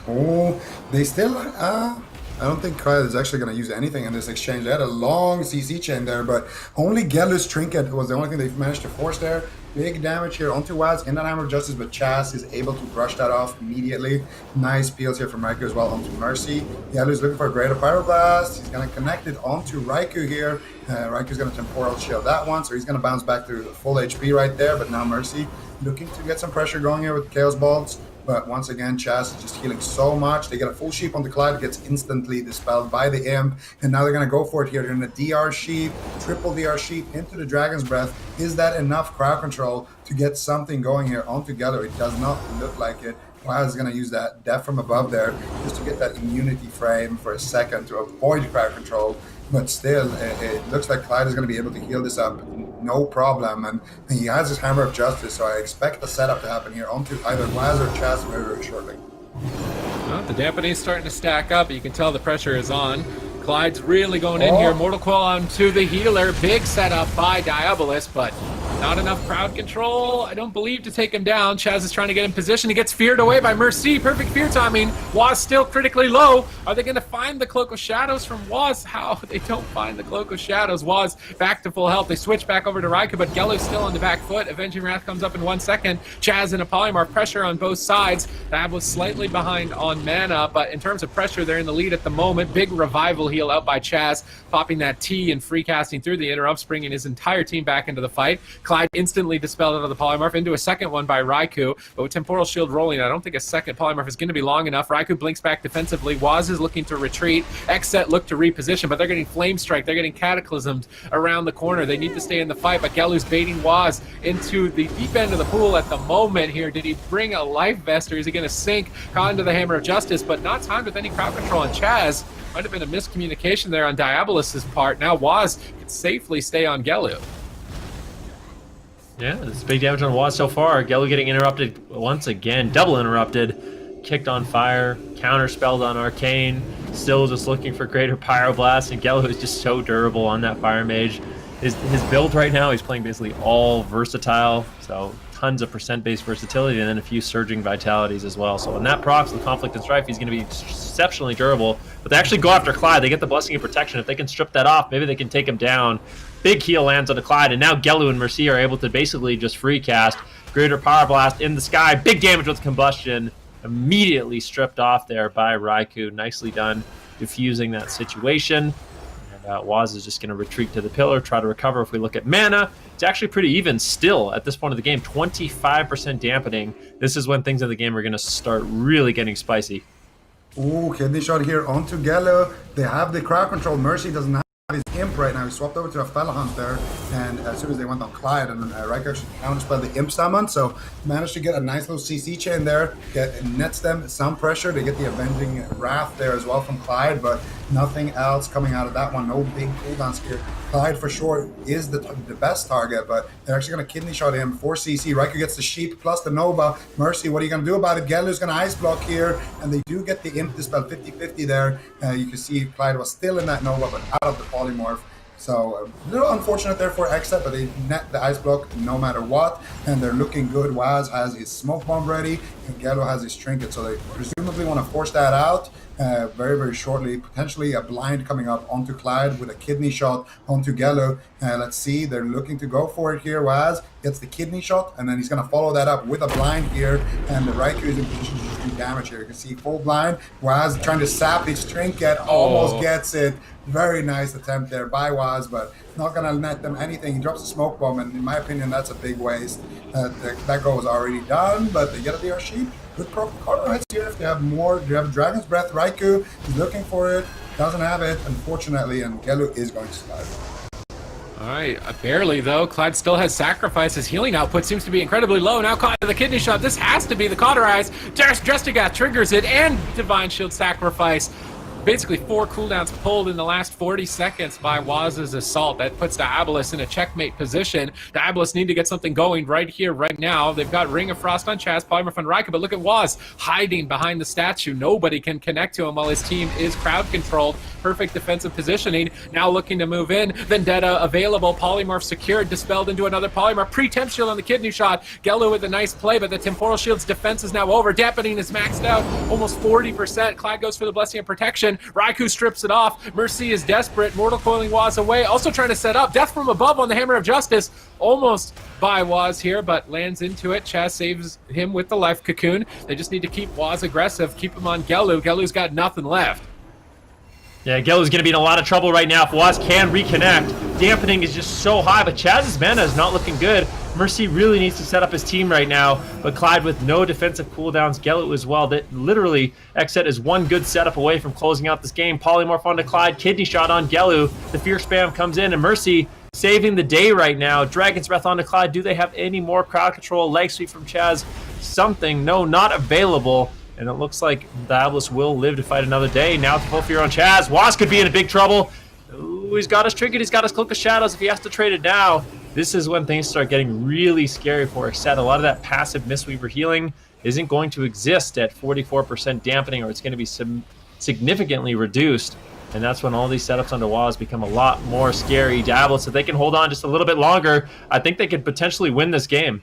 Oh, they still, I don't think Clyde is actually going to use anything in this exchange. They had a long CC chain there, but only Gelu's Trinket was the only thing they've managed to force there. Big damage here onto Waz in that Hammer of Justice, but Chaz is able to brush that off immediately. Nice peels here from Raikou as well onto Mercy. Gelu's looking for a Greater Pyroblast. He's going to connect it onto Raikou here. Raiku's going to Temporal Shield that one, so he's going to bounce back to full HP right there, but now Mercy looking to get some pressure going here with Chaos Bolts. But once again, Chaz is just healing so much. They get a full sheep on the Clyde, gets instantly dispelled by the Imp. And now they're going to go for it here. They're in a DR sheep, triple DR sheep into the Dragon's Breath. Is that enough crowd control to get something going here on together? It does not look like it. Waz is going to use that Death from Above there just to get that immunity frame for a second to avoid crowd control. But still, it looks like Clyde is going to be able to heal this up, no problem. And he has his Hammer of Justice, so I expect the setup to happen here onto either Waz or Chaz very, very shortly. Well, the dampening's starting to stack up. You can tell the pressure is on. Clyde's really going in here. Mortal Coil onto the healer. Big setup by Diabolus, but not enough crowd control, I don't believe, to take him down. Chaz is trying to get in position. He gets feared away by Mercy. Perfect fear timing. Waz still critically low. Are they going to find the Cloak of Shadows from Waz? How? They don't find the Cloak of Shadows. Waz back to full health. They switch back over to Raikou, but Gelu's still on the back foot. Avenging Wrath comes up in 1 second. Chaz and a Polymorph. Pressure on both sides. That was slightly behind on mana, but in terms of pressure, they're in the lead at the moment. Big revival heal out by Chaz, popping that T and free casting through the interrupts, bringing his entire team back into the fight. Clyde instantly dispelled out of the Polymorph into a second one by Raikou, but with Temporal Shield rolling, I don't think a second Polymorph is going to be long enough. Raikou blinks back defensively. Waz is looking to retreat. XSET look to reposition, but they're getting Flame Strike. They're getting Cataclysms around the corner. They need to stay in the fight, but Gelu's baiting Waz into the deep end of the pool at the moment here. Did he bring a Life Vest, or is he going to sink onto the Hammer of Justice? But not timed with any crowd control on Chaz. Might have been a miscommunication there on Diabolus' part. Now Waz can safely stay on Gelu. Yeah, this big damage on Waz so far. Gelu getting interrupted once again, double interrupted, kicked on fire, counterspelled on Arcane, still just looking for Greater Pyroblast, and Gelu is just so durable on that Fire Mage. His build right now, he's playing basically all versatile, so tons of percent-based versatility, and then a few surging vitalities as well. So when that procs the Conflict and Strife, he's going to be exceptionally durable. But they actually go after Clyde. They get the Blessing of Protection. If they can strip that off, maybe they can take him down. Big heal lands on the Clyde, and now Gelu and Mercy are able to basically just free cast Greater Power Blast in the sky. Big damage with Combustion. Immediately stripped off there by Raikou. Nicely done, diffusing that situation. And Waz is just going to retreat to the pillar, try to recover. If we look at mana, it's actually pretty even still at this point of the game. 25% dampening. This is when things in the game are going to start really getting spicy. Ooh, kidney shot here onto Gello. They have the crowd control. Mercy doesn't have his imp right now. He swapped over to a Fella Hunter, and as soon as they went on Clyde, and Riker actually counterspelled the imp summon, so managed to get a nice little CC chain there. Nets them some pressure. They get the Avenging Wrath there as well from Clyde, but nothing else coming out of that one. No big cooldowns here. Clyde for sure is the best target, but they're actually going to kidney shot him for CC. Riker gets the sheep plus the Nova. Mercy, what are you going to do about it? Gellu's going to ice block here, and they do get the imp dispel 50-50 there. You can see Clyde was still in that Nova, but out of the polymorph. So a little unfortunate there for XSET, but they net the ice block no matter what, and they're looking good. Waz has his smoke bomb ready, and Gello has his trinket, so they presumably want to force that out very, very shortly. Potentially a blind coming up onto Clyde with a kidney shot onto Gello. Let's see, they're looking to go for it here. Waz gets the kidney shot, and then he's going to follow that up with a blind here, and the Raikou is in position to just do damage here. You can see full blind. Waz trying to sap his trinket, almost gets it. Very nice attempt there by Waz, but not going to net them anything. He drops a smoke bomb, and in my opinion, that's a big waste. That goal was already done, but they get a DR sheep. Good corner right here. If they have more, they have a Dragon's Breath. Raikou is looking for it, doesn't have it, unfortunately, and Gello is going to slide. All right, barely though. Clyde still has sacrifice. His healing output seems to be incredibly low. Now Clyde with the kidney shot. This has to be the Cauterize. Drestigath triggers it, and Divine Shield sacrifice. Basically 4 cooldowns pulled in the last 40 seconds by Waz's assault. That puts Diabolus in a checkmate position. Diabolus need to get something going right here, right now. They've got Ring of Frost on Chaz, Polymorph on Raikou, but look at Waz hiding behind the statue. Nobody can connect to him while his team is crowd controlled. Perfect defensive positioning. Now looking to move in. Vendetta available. Polymorph secured. Dispelled into another Polymorph. Pre-temp shield on the kidney shot. Gello with a nice play, but the Temporal Shield's defense is now over. Dampening is maxed out. Almost 40%. Clyde goes for the Blessing of Protection. Raikou strips it off. Mercy is desperate. Mortal Coiling Waz away. Also trying to set up. Death from above on the Hammer of Justice. Almost by Waz here, but lands into it. Chaz saves him with the Life Cocoon. They just need to keep Waz aggressive. Keep him on Gello. Gello's got nothing left. Yeah, Gello's going to be in a lot of trouble right now. If Waz can reconnect, dampening is just so high, but Chaz's mana is not looking good. Mercy really needs to set up his team right now, but Clyde with no defensive cooldowns, Gello as well. That literally, XSET is one good setup away from closing out this game. Polymorph onto Clyde, kidney shot on Gello. The fear spam comes in, and Mercy saving the day right now. Dragon's Breath onto Clyde. Do they have any more crowd control? Leg sweep from Chaz. Something. No, not available. And it looks like Diabolus will live to fight another day. Now with full fear on Chaz. Waz could be in a big trouble. Ooh, he's got his trinket. He's got his Cloak of Shadows. If he has to trade it now, this is when things start getting really scary for XSET. A lot of that passive Mistweaver healing isn't going to exist at 44% dampening, or it's going to be significantly reduced. And that's when all these setups onto Waz become a lot more scary. Diabolus, if they can hold on just a little bit longer, I think they could potentially win this game.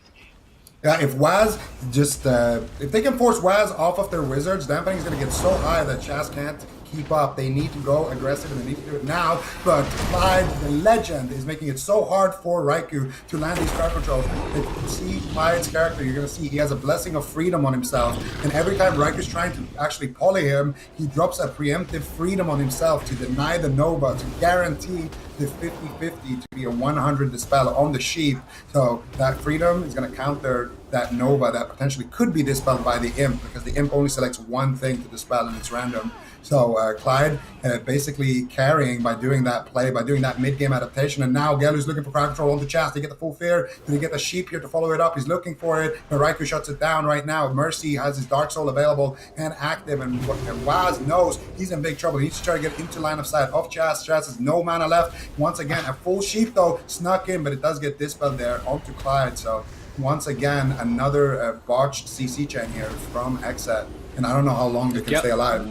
Yeah, if Waz just, if they can force Waz off of their wizards, dampening is going to get so high that Chaz can't keep up. They need to go aggressive, and they need to do it now. But Clyde, the legend, is making it so hard for Raikou to land these crowd controls. If you see Clyde's character, you're going to see he has a Blessing of Freedom on himself. And every time Raikou's trying to actually poly him, he drops a preemptive freedom on himself to deny the Nova, to guarantee the 50-50 to be a 100 dispel on the sheep. So that freedom is going to counter that Nova that potentially could be dispelled by the Imp, because the Imp only selects one thing to dispel and it's random. So Clyde basically carrying by doing that play, by doing that mid-game adaptation. And now Gellu's looking for crowd control on the Chaz. They get the full fear. Then they get the sheep here to follow it up. He's looking for it, but Raikou shuts it down right now. Mercy has his Dark Soul available and active, and Waz knows he's in big trouble. He needs to try to get into line of sight of Chaz. Chaz has no mana left. Once again, a full sheep though snuck in, but it does get dispelled there onto Clyde. So once again, another botched CC chain here from XSET. And I don't know how long they can stay alive.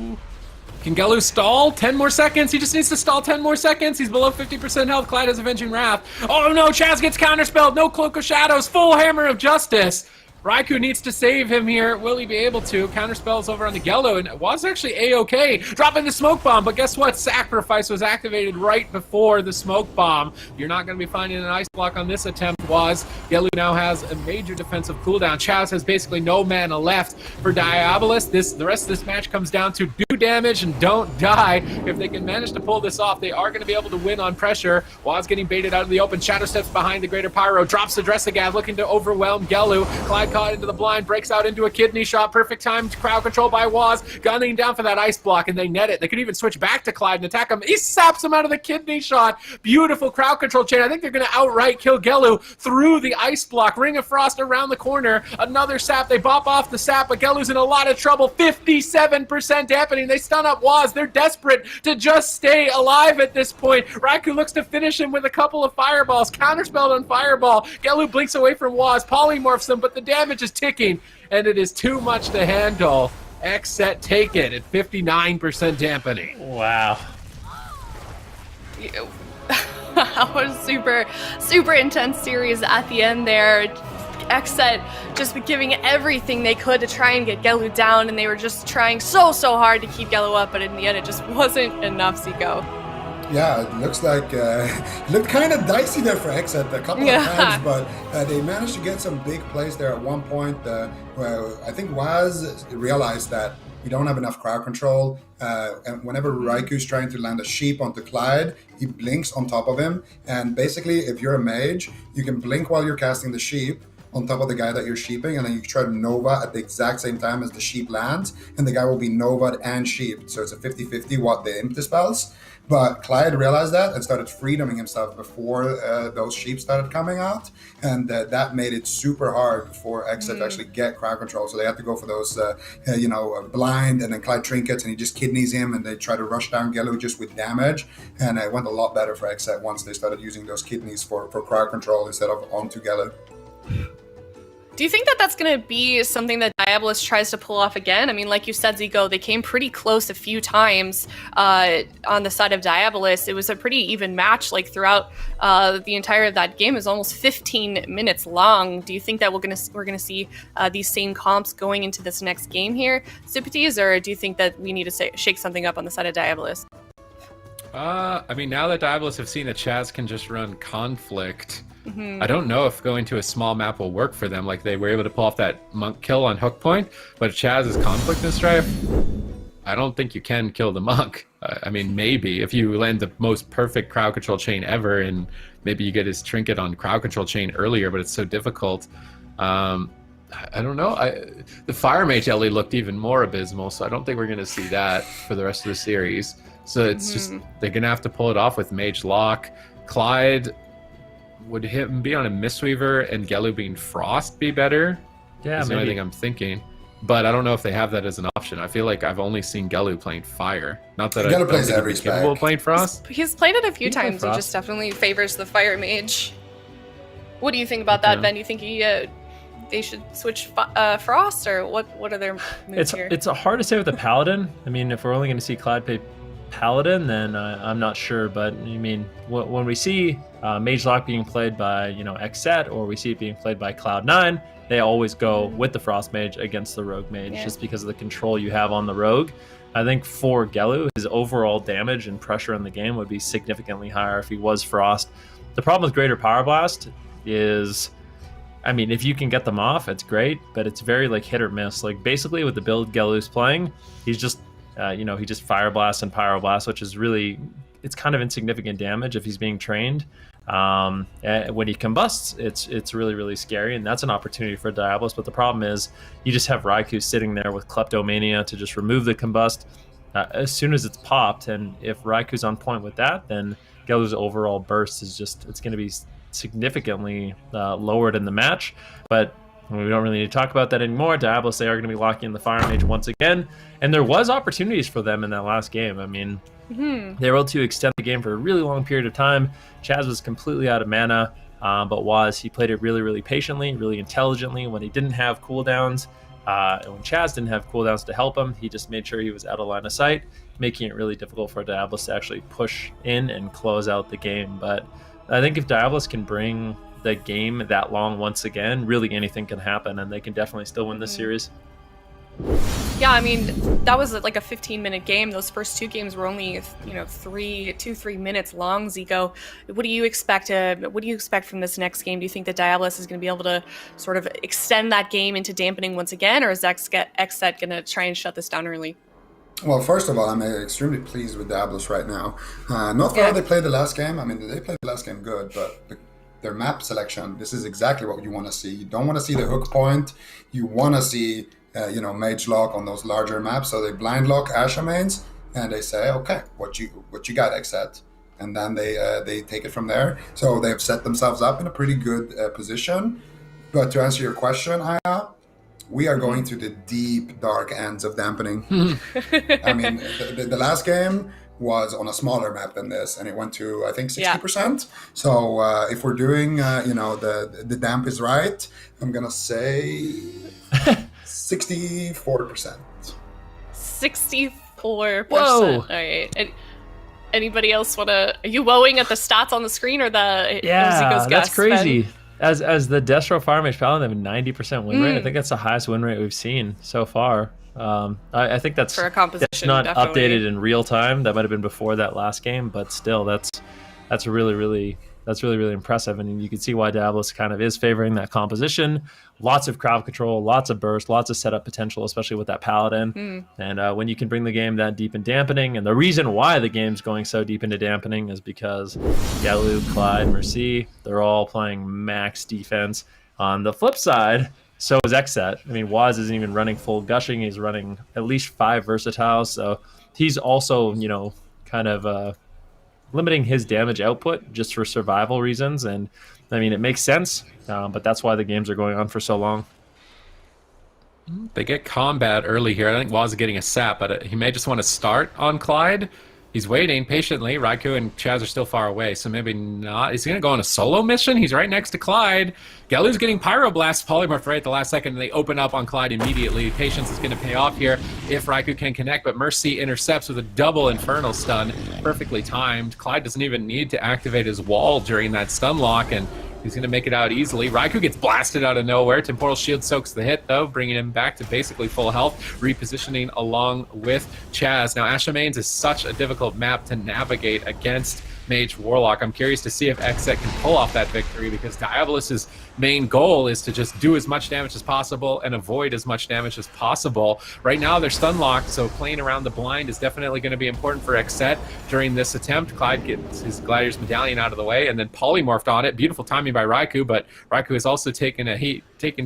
Can Gellu stall 10 more seconds? He just needs to stall 10 more seconds. He's below 50% health. Clyde has Avenging Wrath. Oh no, Chaz gets counterspelled. No Cloak of Shadows. Full Hammer of Justice. Raikou needs to save him here. Will he be able to? Counterspells over on the Gello, and was actually A-okay. Dropping the Smoke Bomb, but guess what? Sacrifice was activated right before the Smoke Bomb. You're not going to be finding an Ice Block on this attempt, was. Gello now has a major defensive cooldown. Chaz has basically no mana left for Diabolus. The rest of this match comes down to, do damage and don't die. If they can manage to pull this off, they are going to be able to win on pressure. Waz getting baited out of the open. Shadow steps behind the Greater Pyro, drops the Dressagav, looking to overwhelm Gelu. Clyde caught into the blind, breaks out into a kidney shot. Perfect time to crowd control by Waz, gunning down for that ice block, and they net it. They could even switch back to Clyde and attack him. He saps him out of the kidney shot. Beautiful crowd control chain. I think they're going to outright kill Gelu through the ice block. Ring of Frost around the corner. Another sap. They bop off the sap, but Gelu's in a lot of trouble. 57% dampening. They stun up Waz. They're desperate to just stay alive at this point. Raikou looks to finish him with a couple of fireballs. Counterspelled on fireball. Gelu blinks away from Waz, polymorphs him, but the damage is ticking, and it is too much to handle. XSET take it at 59% dampening. Wow. That was super intense series at the end there. XSET just giving everything they could to try and get Gelu down, and they were just trying so hard to keep Gelu up, but in the end it just wasn't enough, Zico. Yeah, it looks like looked kind of dicey there for XSET a couple of times, but they managed to get some big plays there at one point. Where I think Waz realized that you don't have enough crowd control, and whenever Raiku's trying to land a sheep onto Clyde, he blinks on top of him, and basically if you're a mage, you can blink while you're casting the sheep on top of the guy that you're sheeping, and then you try to Nova at the exact same time as the sheep lands, and the guy will be Nova'd and sheeped, so it's a 50-50 what the imp dispels. But Clyde realized that and started freedoming himself before those sheep started coming out, and that made it super hard for XSET to actually get crowd control. So they had to go for those, blind, and then Clyde trinkets, and he just kidneys him, and they try to rush down Gelu just with damage, and it went a lot better for XSET once they started using those kidneys for crowd control instead of onto Gelu. Do you think that that's going to be something that Diabolus tries to pull off again? I mean, like you said, Zico, they came pretty close a few times on the side of Diabolus. It was a pretty even match, like throughout the entire of that game. It was almost 15 minutes long. Do you think that we're gonna see these same comps going into this next game here, Zipites, or do you think that we need to shake something up on the side of Diabolus? I mean, now that Diabolus have seen that Chaz can just run conflict, I don't know if going to a small map will work for them. Like, they were able to pull off that monk kill on hook point, but if Chaz is conflict and strife, I don't think you can kill the monk. I mean, maybe if you land the most perfect crowd control chain ever, and maybe you get his trinket on crowd control chain earlier, but it's so difficult. I don't know. The Fire Mage Ellie looked even more abysmal, so I don't think we're going to see that for the rest of the series. So it's just, they're going to have to pull it off with Mage Lock. Clyde, would him be on a Mistweaver and Gelu being Frost be better? Yeah, That's the maybe. only thing I'm thinking. But I don't know if they have that as an option. I feel like I've only seen Gelu playing Fire. Not that I don't plays think every he's capable of spec. playing Frost. He's played it a few He can play times. He Frost. just definitely favors the Fire Mage. What do you think about that, Ben? You think they should switch Frost, or what are their moves here? It's hard to say with the Paladin. I mean, if we're only going to see Clyde play Paladin, then I'm not sure. But I mean, when we see Mage Lock being played by XSET, or we see it being played by Cloud9, they always go with the Frost Mage against the Rogue Mage, just because of the control you have on the Rogue. I think for Gelu, his overall damage and pressure in the game would be significantly higher if he was Frost. The problem with Greater Power Blast is, I mean, if you can get them off, it's great, but it's very like hit or miss. Like, basically with the build Gelu's playing, he's just he just Fire Blast and Pyro Blast, which is really, it's kind of insignificant damage if he's being trained. When he combusts, it's really scary, and that's an opportunity for Diabolus. But the problem is, you just have Raikou sitting there with Kleptomania to just remove the combust as soon as it's popped, and if Raikou's on point with that, then Gelu's overall burst is just, it's going to be significantly lowered in the match. But we don't really need to talk about that anymore. Diabolus, they are going to be locking in the Fire Mage once again, and there was opportunities for them in that last game. I mean, they were able to extend the game for a really long period of time. Chaz was completely out of mana, but he played it really patiently, really intelligently. When he didn't have cooldowns, and when Chaz didn't have cooldowns to help him, he just made sure he was out of line of sight, making it really difficult for Diabolus to actually push in and close out the game. But I think if Diabolus can bring the game that long once again, really anything can happen, and they can definitely still win this series. Yeah, I mean, that was like a 15-minute game. Those first two games were only 3 minutes long. Zico, what do you expect? What do you expect from this next game? Do you think that Diabolus is going to be able to sort of extend that game into dampening once again, or is XSET going to try and shut this down early? Well, first of all, I'm extremely pleased with Diabolus right now. Not for how they played the last game. I mean, they played the last game good, but their map selection, this is exactly what you want to see. You don't want to see the hook point. You want to see, mage lock on those larger maps. So they blind lock Asha mains, and they say, okay, what you got, XSET? And then they take it from there. So they've set themselves up in a pretty good position. But to answer your question, Aya, we are going to the deep, dark ends of dampening. I mean, the last game was on a smaller map than this, and it went to, I think, 60%. So if we're doing, the damp is right, I'm going to say 64%. 64%. Whoa. All right. Anybody else want to... Are you woeing at the stats on the screen or the... Yeah, Zico's that's guess, crazy. Ben? As the Destro Fire Mage Paladin, they have a 90% win rate. I think that's the highest win rate we've seen so far. I think that's, For a composition, that's not definitely. updated in real time. That might have been before that last game, but still, that's really impressive. And you can see why Diabolus kind of is favoring that composition. Lots of crowd control, lots of burst, lots of setup potential, especially with that Paladin. And when you can bring the game that deep in dampening, and the reason why the game's going so deep into dampening is because Galoo, Clyde, Mercy, they're all playing max defense. On the flip side, so is XSET. I mean, Waz isn't even running full gushing. He's running at least 5 versatiles. So he's also, kind of limiting his damage output just for survival reasons. And I mean, it makes sense, but that's why the games are going on for so long. They get combat early here. I think Waz is getting a sap, but he may just want to start on Clyde. He's waiting patiently. Raikou and Chaz are still far away, so maybe not. Is he going to go on a solo mission? He's right next to Clyde. Galoo's getting Pyroblast Polymorph right at the last second, and they open up on Clyde immediately. Patience is going to pay off here if Raikou can connect, but Mercy intercepts with a double Infernal Stun. Perfectly timed. Clyde doesn't even need to activate his wall during that stun lock, and he's going to make it out easily. Raikou gets blasted out of nowhere. Temporal Shield soaks the hit, though, bringing him back to basically full health, repositioning along with Chaz. Now, Asha Mains is such a difficult map to navigate against Mage Warlock. I'm curious to see if XSET can pull off that victory, because Diabolus's main goal is to just do as much damage as possible and avoid as much damage as possible. Right now, they're stun locked, so playing around the blind is definitely going to be important for XSET during this attempt. Clyde gets his Gladiator's Medallion out of the way and then polymorphed on it. Beautiful timing by Raikou, but Raikou has also taken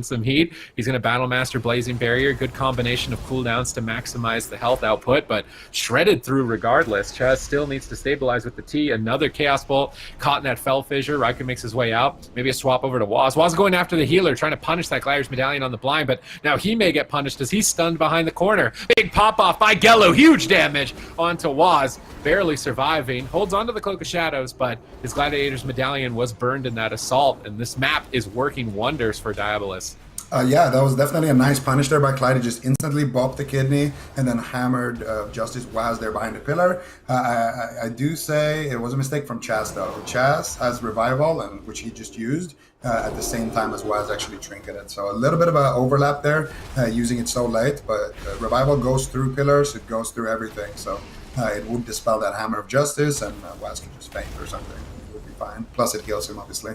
some heat. He's going to Battle Master Blazing Barrier. Good combination of cooldowns to maximize the health output, but shredded through regardless. Chaz still needs to stabilize with the T. Another Chaos Bolt caught in that Fell Fissure. Raikou makes his way out. Maybe a swap over to Waz. Waz going after the healer, trying to punish that Gladiator's Medallion on the blind, but now he may get punished as he's stunned behind the corner. Big pop-off by Gello. Huge damage onto Waz. Barely surviving. Holds onto the Cloak of Shadows, but his Gladiator's Medallion was burned in that assault, and this map is working wonders for Diabolus. Yeah, that was definitely a nice punish there by Clyde. He just instantly bopped the kidney and then hammered Justice Waz there behind the pillar. I do say it was a mistake from Chaz, though. Chaz has Revival, and which he just used at the same time as Waz actually trinketed. So a little bit of an overlap there, using it so late, but Revival goes through pillars, it goes through everything. So it would dispel that Hammer of Justice, and Waz can just faint or something. It would be fine. Plus it heals him, obviously.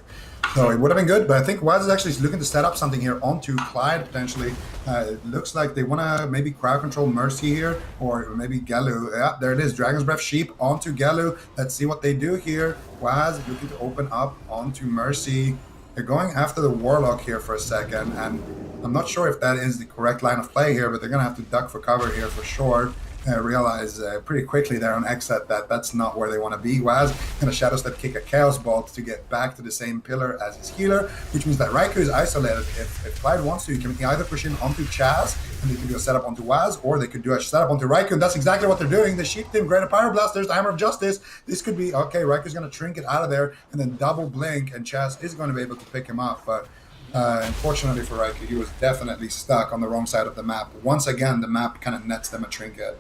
So it would have been good, but I think Waz is actually looking to set up something here onto Clyde, potentially. It looks like they want to maybe crowd control Mercy here, or maybe Galoo. Yeah, there it is. Dragon's Breath Sheep onto Galoo. Let's see what they do here. Waz looking to open up onto Mercy. They're going after the Warlock here for a second, and I'm not sure if that is the correct line of play here, but they're going to have to duck for cover here for sure. Realize pretty quickly there on XSET that that's not where they want to be. Waz going to Shadow Step kick a Chaos Bolt to get back to the same pillar as his healer, which means that Raikou is isolated. If Clyde wants to, he can either push in onto Chaz, and they can do a setup onto Waz, or they could do a setup onto Raikou, and that's exactly what they're doing. The Sheep Team, Greater Pyroblast, there's the Hammer of Justice. This could be, okay, Raikou's going to trinket out of there, and then double blink, and Chaz is going to be able to pick him up, but unfortunately for Raikou, he was definitely stuck on the wrong side of the map. Once again, the map kind of nets them a trinket.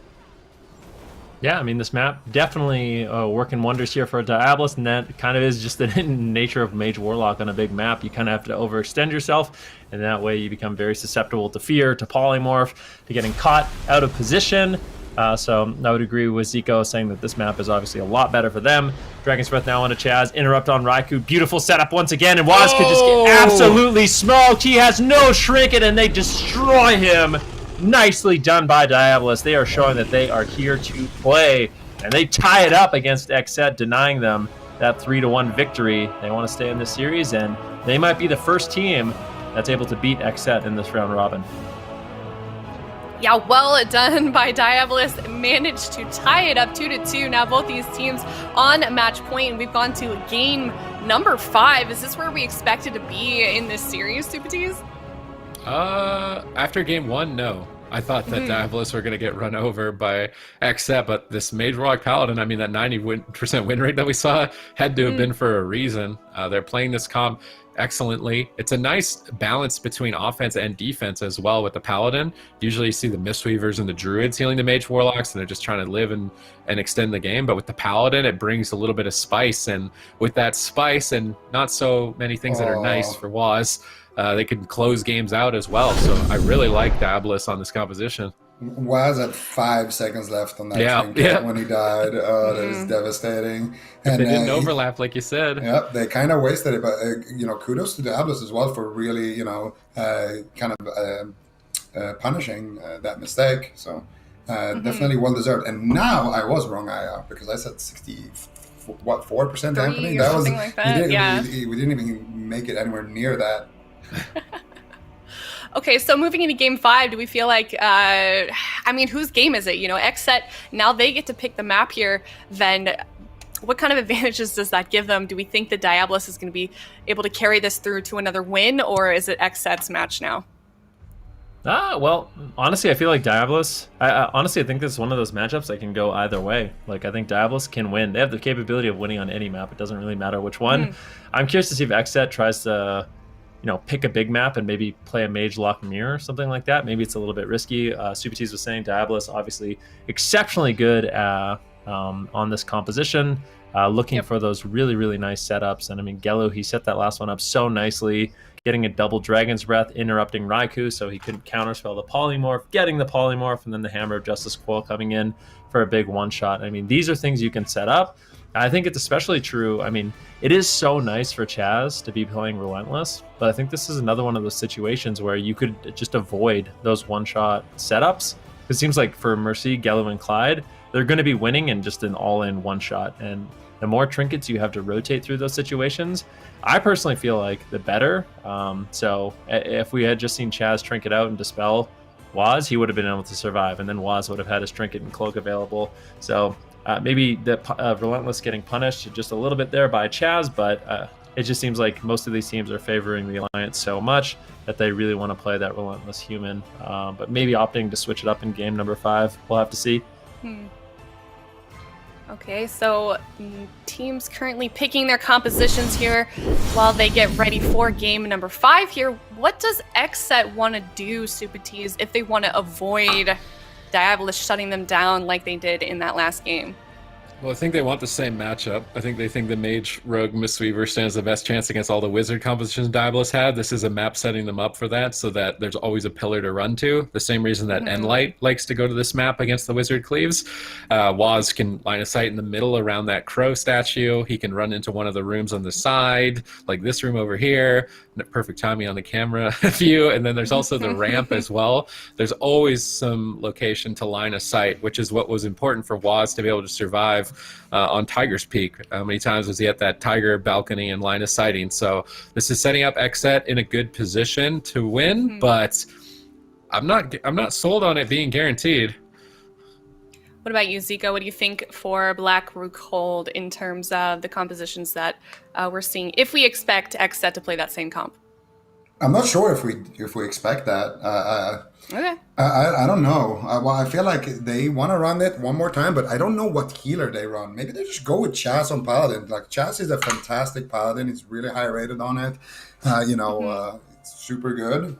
Yeah, I mean, this map definitely working wonders here for Diabolus, and that kind of is just the nature of Mage Warlock on a big map. You kind of have to overextend yourself, and that way you become very susceptible to fear, to polymorph, to getting caught out of position. So I would agree with Zico saying that this map is obviously a lot better for them. Dragon's Breath now onto Chaz, interrupt on Raikou. Beautiful setup once again, and Waz could just get absolutely smoked. He has no trinket, and they destroy him. nicely done by Diabolus. They are showing that they are here to play, and they tie it up against XSET, denying them that 3-1 victory. They want to stay in this series, and they might be the first team that's able to beat XSET in this round robin. Yeah, well done by Diabolus. Managed to tie it up 2-2. Now both these teams on match point, and we've gone to game number 5. Is this where we expected to be in this series, Super Tees? After game 1, no. I thought that Diabolus were going to get run over by XSET, but this Mage Warlock Paladin, I mean, that 90% win rate that we saw had to have been for a reason. They're playing this comp excellently. It's a nice balance between offense and defense as well with the Paladin. Usually you see the Mistweavers and the Druids healing the Mage Warlocks, and they're just trying to live and extend the game. But with the Paladin, it brings a little bit of spice, and with that spice and not so many things that are nice for Waz, they can close games out as well. So I really like Diabolus on this composition. Was at 5 seconds left on that trinket when he died. That is devastating. And they didn't overlap, like you said. Yep, they kind of wasted it. But kudos to Diabolus as well for really, punishing that mistake. So definitely well deserved. And now I was wrong, because I said 4% dampening. That was like that. We didn't even make it anywhere near that. Okay, so moving into game 5, do we feel like, whose game is it? XSET, now they get to pick the map here, then what kind of advantages does that give them? Do we think that Diabolus is going to be able to carry this through to another win, or is it XSET's match now? Well, honestly, I feel like Diabolus, I think this is one of those matchups that can go either way. Like, I think Diabolus can win. They have the capability of winning on any map. It doesn't really matter which one. I'm curious to see if XSET tries to pick a big map and maybe play a Mage Lock Mirror or something like that. Maybe it's a little bit risky. Super Tees was saying Diabolus obviously exceptionally good on this composition, looking for those really, really nice setups. And I mean, Gelu, he set that last one up so nicely, getting a double Dragon's Breath, interrupting Raikou so he couldn't counterspell the Polymorph, getting the Polymorph, and then the Hammer of Justice Coil coming in for a big one-shot. I mean, these are things you can set up. I think it's especially true. I mean, it is so nice for Chaz to be playing Relentless, but I think this is another one of those situations where you could just avoid those one-shot setups. It seems like for Mercy, Gelu, and Clyde, they're going to be winning in just an all-in one-shot. And the more trinkets you have to rotate through those situations, I personally feel like the better. So if we had just seen Chaz trinket out and dispel Waz, he would have been able to survive, and then Waz would have had his trinket and cloak available. So maybe the Relentless getting punished just a little bit there by Chaz, but it just seems like most of these teams are favoring the Alliance so much that they really want to play that Relentless human. But maybe opting to switch it up in game number 5. We'll have to see. Okay, so teams currently picking their compositions here while they get ready for game number 5 here. What does XSET want to do, Super Tees, if they want to avoid Diabolus shutting them down like they did in that last game? Well, I think they want the same matchup. I think they think the Mage Rogue Mistweaver stands the best chance against all the Wizard compositions Diabolus had. This is a map setting them up for that, so that there's always a pillar to run to. The same reason that Enlight likes to go to this map against the Wizard Cleaves. Waz can line of sight in the middle around that crow statue. He can run into one of the rooms on the side, like this room over here. Perfect timing on the camera view. And then there's also the ramp as well. There's always some location to line of sight, which is what was important for Waz to be able to survive on Tiger's Peak. How many times was he at that Tiger balcony and line of sighting? So this is setting up XSET in a good position to win, but I'm not sold on it being guaranteed. What about you, Zico? What do you think for Black Rookhold in terms of the compositions that we're seeing, if we expect XSET to play that same comp? I'm not sure if we expect that. Okay. I don't know. Well, I feel like they want to run it one more time, but I don't know what healer they run. Maybe they just go with Chaz on Paladin. Like, Chaz is a fantastic Paladin. He's really high rated on it. It's super good.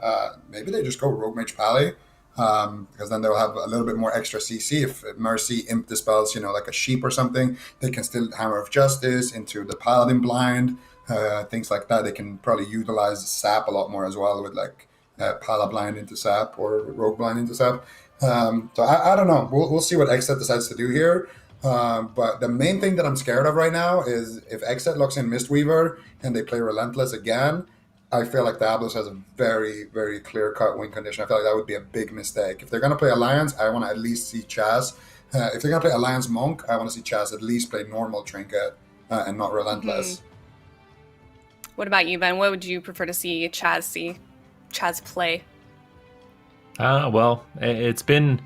Maybe they just go Rogue Mage Pally. Because then they'll have a little bit more extra CC. If Mercy imp dispels, like a sheep or something, they can still Hammer of Justice into the Paladin blind, things like that. They can probably utilize Sap a lot more as well with like Pala blind into Sap or Rogue blind into Sap. So I don't know. We'll see what XSET decides to do here. But the main thing that I'm scared of right now is if XSET locks in Mistweaver and they play Relentless again, I feel like Diabolus has a very, very clear-cut win condition. I feel like that would be a big mistake. If they're going to play Alliance, I want to at least see Chaz. If they're going to play Alliance Monk, I want to see Chaz at least play normal Trinket and not Relentless. What about you, Ben? What would you prefer to see Chaz play? Well, it's been...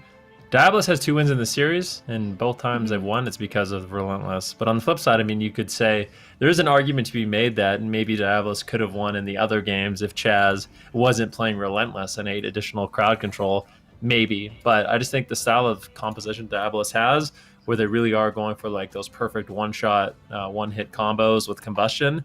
Diabolus has 2 wins in the series, and both times they've won, it's because of Relentless. But on the flip side, I mean, you could say there's an argument to be made that maybe Diabolus could have won in the other games if Chaz wasn't playing Relentless and 8 additional crowd control, maybe. But I just think the style of composition Diabolus has, where they really are going for like those perfect one-shot, one-hit combos with combustion,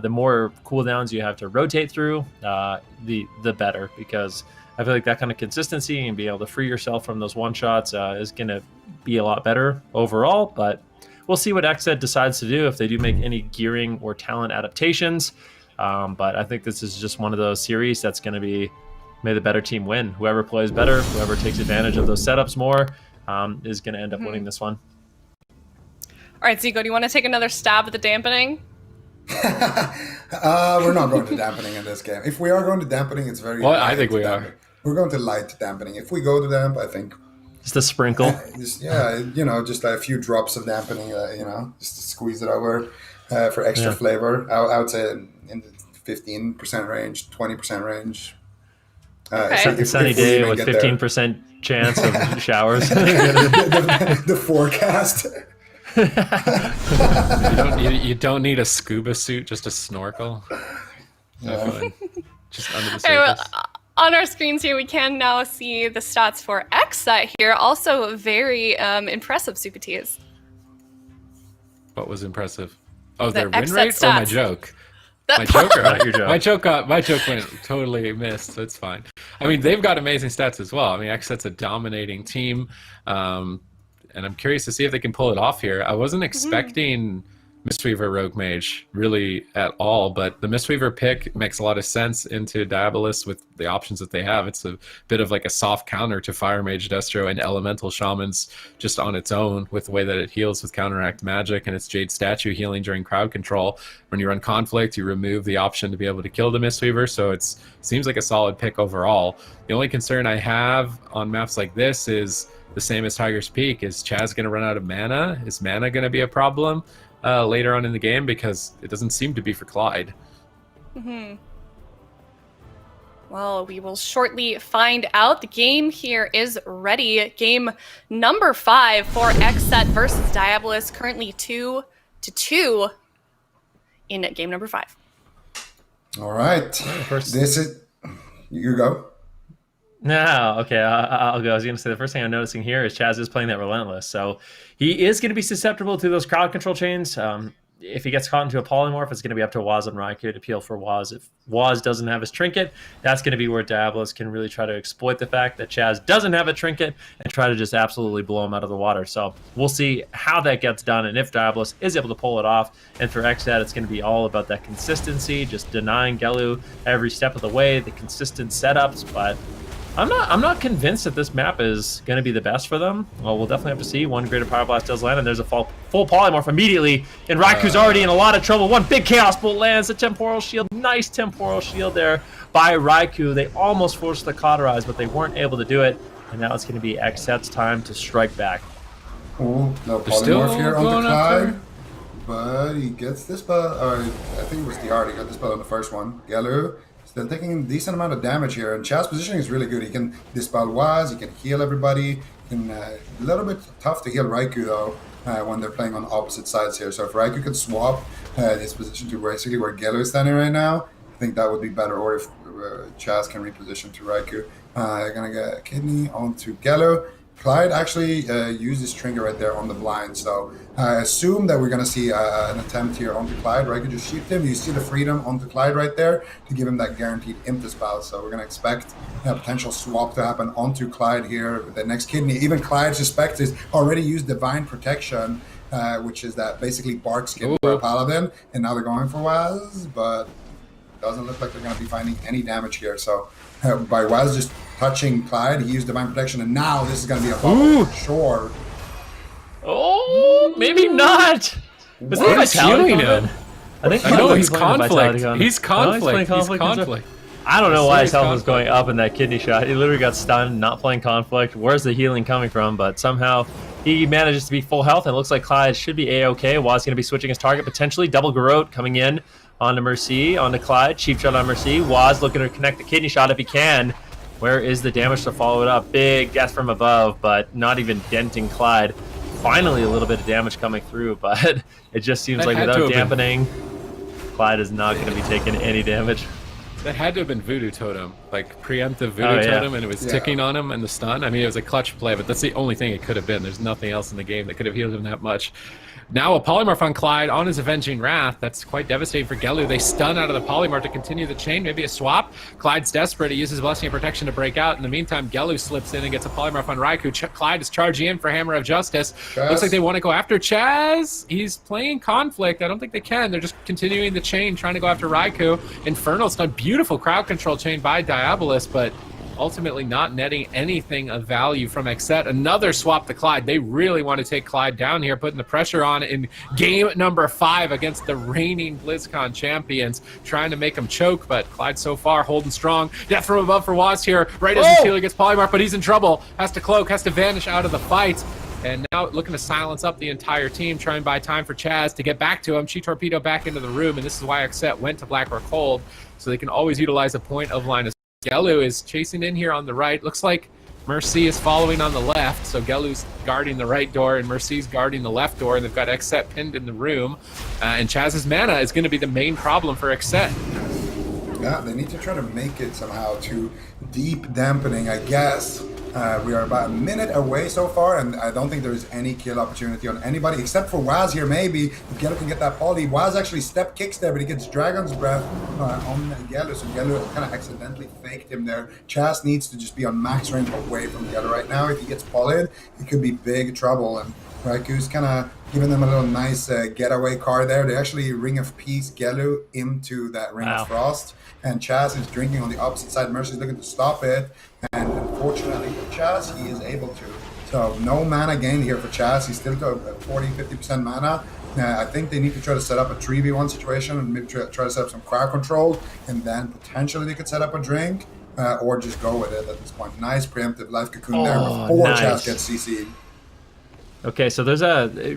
the more cooldowns you have to rotate through, the better, because I feel like that kind of consistency and being able to free yourself from those one shots is going to be a lot better overall. But we'll see what XSET decides to do, if they do make any gearing or talent adaptations. But I think this is just one of those series that's going to be, may the better team win. Whoever plays better, whoever takes advantage of those setups more, is going to end up winning this one. All right, Zico, do you want to take another stab at the dampening? We're not going to dampening in this game. If we are going to dampening, it's very... Well, I think we are. We're going to light dampening. If we go to damp, I think... Just a sprinkle. Just a few drops of dampening, just to squeeze it over for extra flavor. I would say in the 15% range, 20% range. A sunny day with 15% chance of showers. The forecast. You don't need a scuba suit, just a snorkel. Yeah. Just under the surface. All right, well, on our screens here, we can now see the stats for XSET here. Also very impressive, Sukatees. What was impressive? Oh, The their win XSET rate or my stats. joke? That My joke, Not your joke. my joke went totally missed. So it's fine. I mean, they've got amazing stats as well. I mean, XSET's a dominating team, and I'm curious to see if they can pull it off here. I wasn't expecting Mistweaver Rogue Mage really at all, but the Mistweaver pick makes a lot of sense into Diabolus with the options that they have. It's a bit of like a soft counter to Fire Mage Destro and Elemental Shamans just on its own, with the way that it heals with Counteract Magic and its Jade Statue healing during crowd control. When you run Conflict, you remove the option to be able to kill the Mistweaver, so it seems like a solid pick overall. The only concern I have on maps like this is the same as Tiger's Peak. Is Chaz going to run out of mana? Is mana going to be a problem later on in the game? Because it doesn't seem to be for Clyde. Well, we will shortly find out. The game here is ready. Game number 5 for XSET versus Diabolus. Currently 2-2 in game number 5. All right. This is... You go. No, okay, I'll go. I was going to say the first thing I'm noticing here is Chaz is playing that Relentless, so he is going to be susceptible to those crowd control chains. If he gets caught into a polymorph, it's going to be up to Waz and Raikou to peel for Waz. If Waz doesn't have his trinket, that's going to be where Diabolus can really try to exploit the fact that Chaz doesn't have a trinket and try to just absolutely blow him out of the water. So we'll see how that gets done and if Diabolus is able to pull it off. And for XSET, it's going to be all about that consistency, just denying Gelu every step of the way, the consistent setups, but I'm not convinced that this map is going to be the best for them. Well, we'll definitely have to see. One Greater Power Blast does land, and there's a full polymorph immediately. And Raikou's already in a lot of trouble. One big Chaos Bolt lands, a Temporal Shield. Nice Temporal Shield there by Raikou. They almost forced the Cauterize, but they weren't able to do it. And now it's going to be XSET's time to strike back. Oh, no polymorph here on the Clyde. But he gets this spell, or I think it was the art. He got this spell on the first one. Gelu still taking a decent amount of damage here, and Chaz's positioning is really good. He can dispel Waz, he can heal everybody. A little bit tough to heal Raikou though when they're playing on opposite sides here. So if Raikou could swap his position to basically where Gelu is standing right now, I think that would be better. Or if Chaz can reposition to Raikou. They're gonna get a kidney onto Gelu. Clyde actually used his trigger right there on the blind, so I assume that we're going to see an attempt here onto Clyde, where I could just shoot him. You see the freedom onto Clyde right there to give him that guaranteed imp spell, so we're going to expect a potential swap to happen onto Clyde here with the next kidney. Even Clyde suspects is already used Divine Protection, which is that basically bark skin for a Paladin, and now they're going for Waz, but it doesn't look like they're going to be finding any damage here, so by Waz just touching Clyde, he used Divine Protection, and now this is going to be a bubble for sure. Oh, maybe not. Was that He's healing him. I think I know he's playing the Vitality conflict. gun. He's conflict. Oh, He's conflict. I don't know why his health was Conflict. going up in that kidney shot. He literally got stunned, not playing conflict. Where's the healing coming from? But somehow he manages to be full health, and it looks like Clyde should be A-OK. Waz going to be switching his target, potentially. Double Garrote coming in onto Mercy, onto Clyde. Cheap shot on Mercy. Waz looking to connect the kidney shot if he can. Where is the damage to follow it up? Big death from above, but not even denting Clyde. Finally, a little bit of damage coming through, but it just seems like without dampening, Clyde is not going to be taking any damage. That had to have been Voodoo Totem, like preemptive Voodoo Totem, and it was ticking on him and the stun. I mean, it was a clutch play, but that's the only thing it could have been. There's nothing else in the game that could have healed him that much. Now a Polymorph on Clyde on his Avenging Wrath. That's quite devastating for Gelu. They stun out of the Polymorph to continue the chain. Maybe a swap. Clyde's desperate. He uses Blessing of Protection to break out. In the meantime, Gelu slips in and gets a Polymorph on Raikou. Clyde is charging in for Hammer of Justice. Chaz. Looks like they want to go after Chaz. He's playing conflict. I don't think they can. They're just continuing the chain, trying to go after Raikou. Infernal stun. Beautiful crowd control chain by Diabolus, but ultimately not netting anything of value from XSET. Another swap to Clyde. They really want to take Clyde down here, putting the pressure on in game number 5 against the reigning BlizzCon champions, trying to make him choke, but Clyde so far holding strong. Death from above for Waz here, right as his healer gets Polymorph, but he's in trouble. Has to cloak, has to vanish out of the fight. And now looking to silence up the entire team, try and buy time for Chaz to get back to him. Chi Torpedo back into the room, and this is why XSET went to Black or Cold, so they can always utilize a point of line of Gelu is chasing in here on the right. Looks like Mercy is following on the left, so Gelu's guarding the right door and Mercy's guarding the left door, and they've got XSET pinned in the room. And Chaz's mana is going to be the main problem for XSET. Yeah, they need to try to make it somehow to deep dampening, I guess. We are about a minute away so far, and I don't think there is any kill opportunity on anybody except for Waz here. Maybe if Gelu can get that poly. Waz actually step kicks there, but he gets Dragon's Breath on Gelu, so Gelu kind of accidentally faked him there. Chaz needs to just be on max range away from Gelu right now. If he gets polyed, it could be big trouble, and Raikou's kind of giving them a little nice getaway car there. They actually Ring of Peace Gelu into that Ring of Frost, and Chaz is drinking on the opposite side. Mercy's looking to stop it, and unfortunately for Chaz, he is able to. So no mana gain here for Chaz. He's still got 40-50% mana. I think they need to try to set up a 3v1 situation and maybe try to set up some crowd control, and then potentially they could set up a drink, or just go with it at this point. Nice preemptive Life Cocoon there before Chaz gets CC'd. Okay, so there's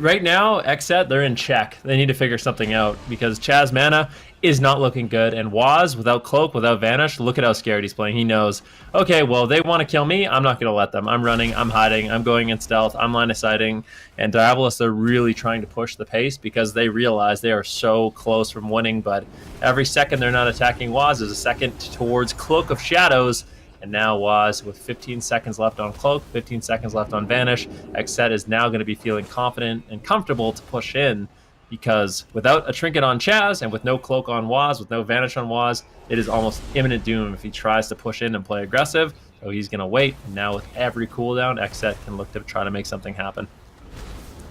right now, XSET, they're in check. They need to figure something out because Chaz mana is not looking good, and Waz, without Cloak, without Vanish, look at how scared he's playing. He knows, okay, well, they want to kill me, I'm not going to let them. I'm running, I'm hiding, I'm going in stealth, I'm line of sighting, and Diabolus, they're really trying to push the pace because they realize they are so close from winning, but every second they're not attacking Waz is a second towards Cloak of Shadows. And now Waz, with 15 seconds left on Cloak, 15 seconds left on Vanish, XSET is now going to be feeling confident and comfortable to push in, because without a Trinket on Chaz and with no Cloak on Waz, with no Vanish on Waz, it is almost imminent doom if he tries to push in and play aggressive. So he's going to wait, and now with every cooldown, XSET can look to try to make something happen.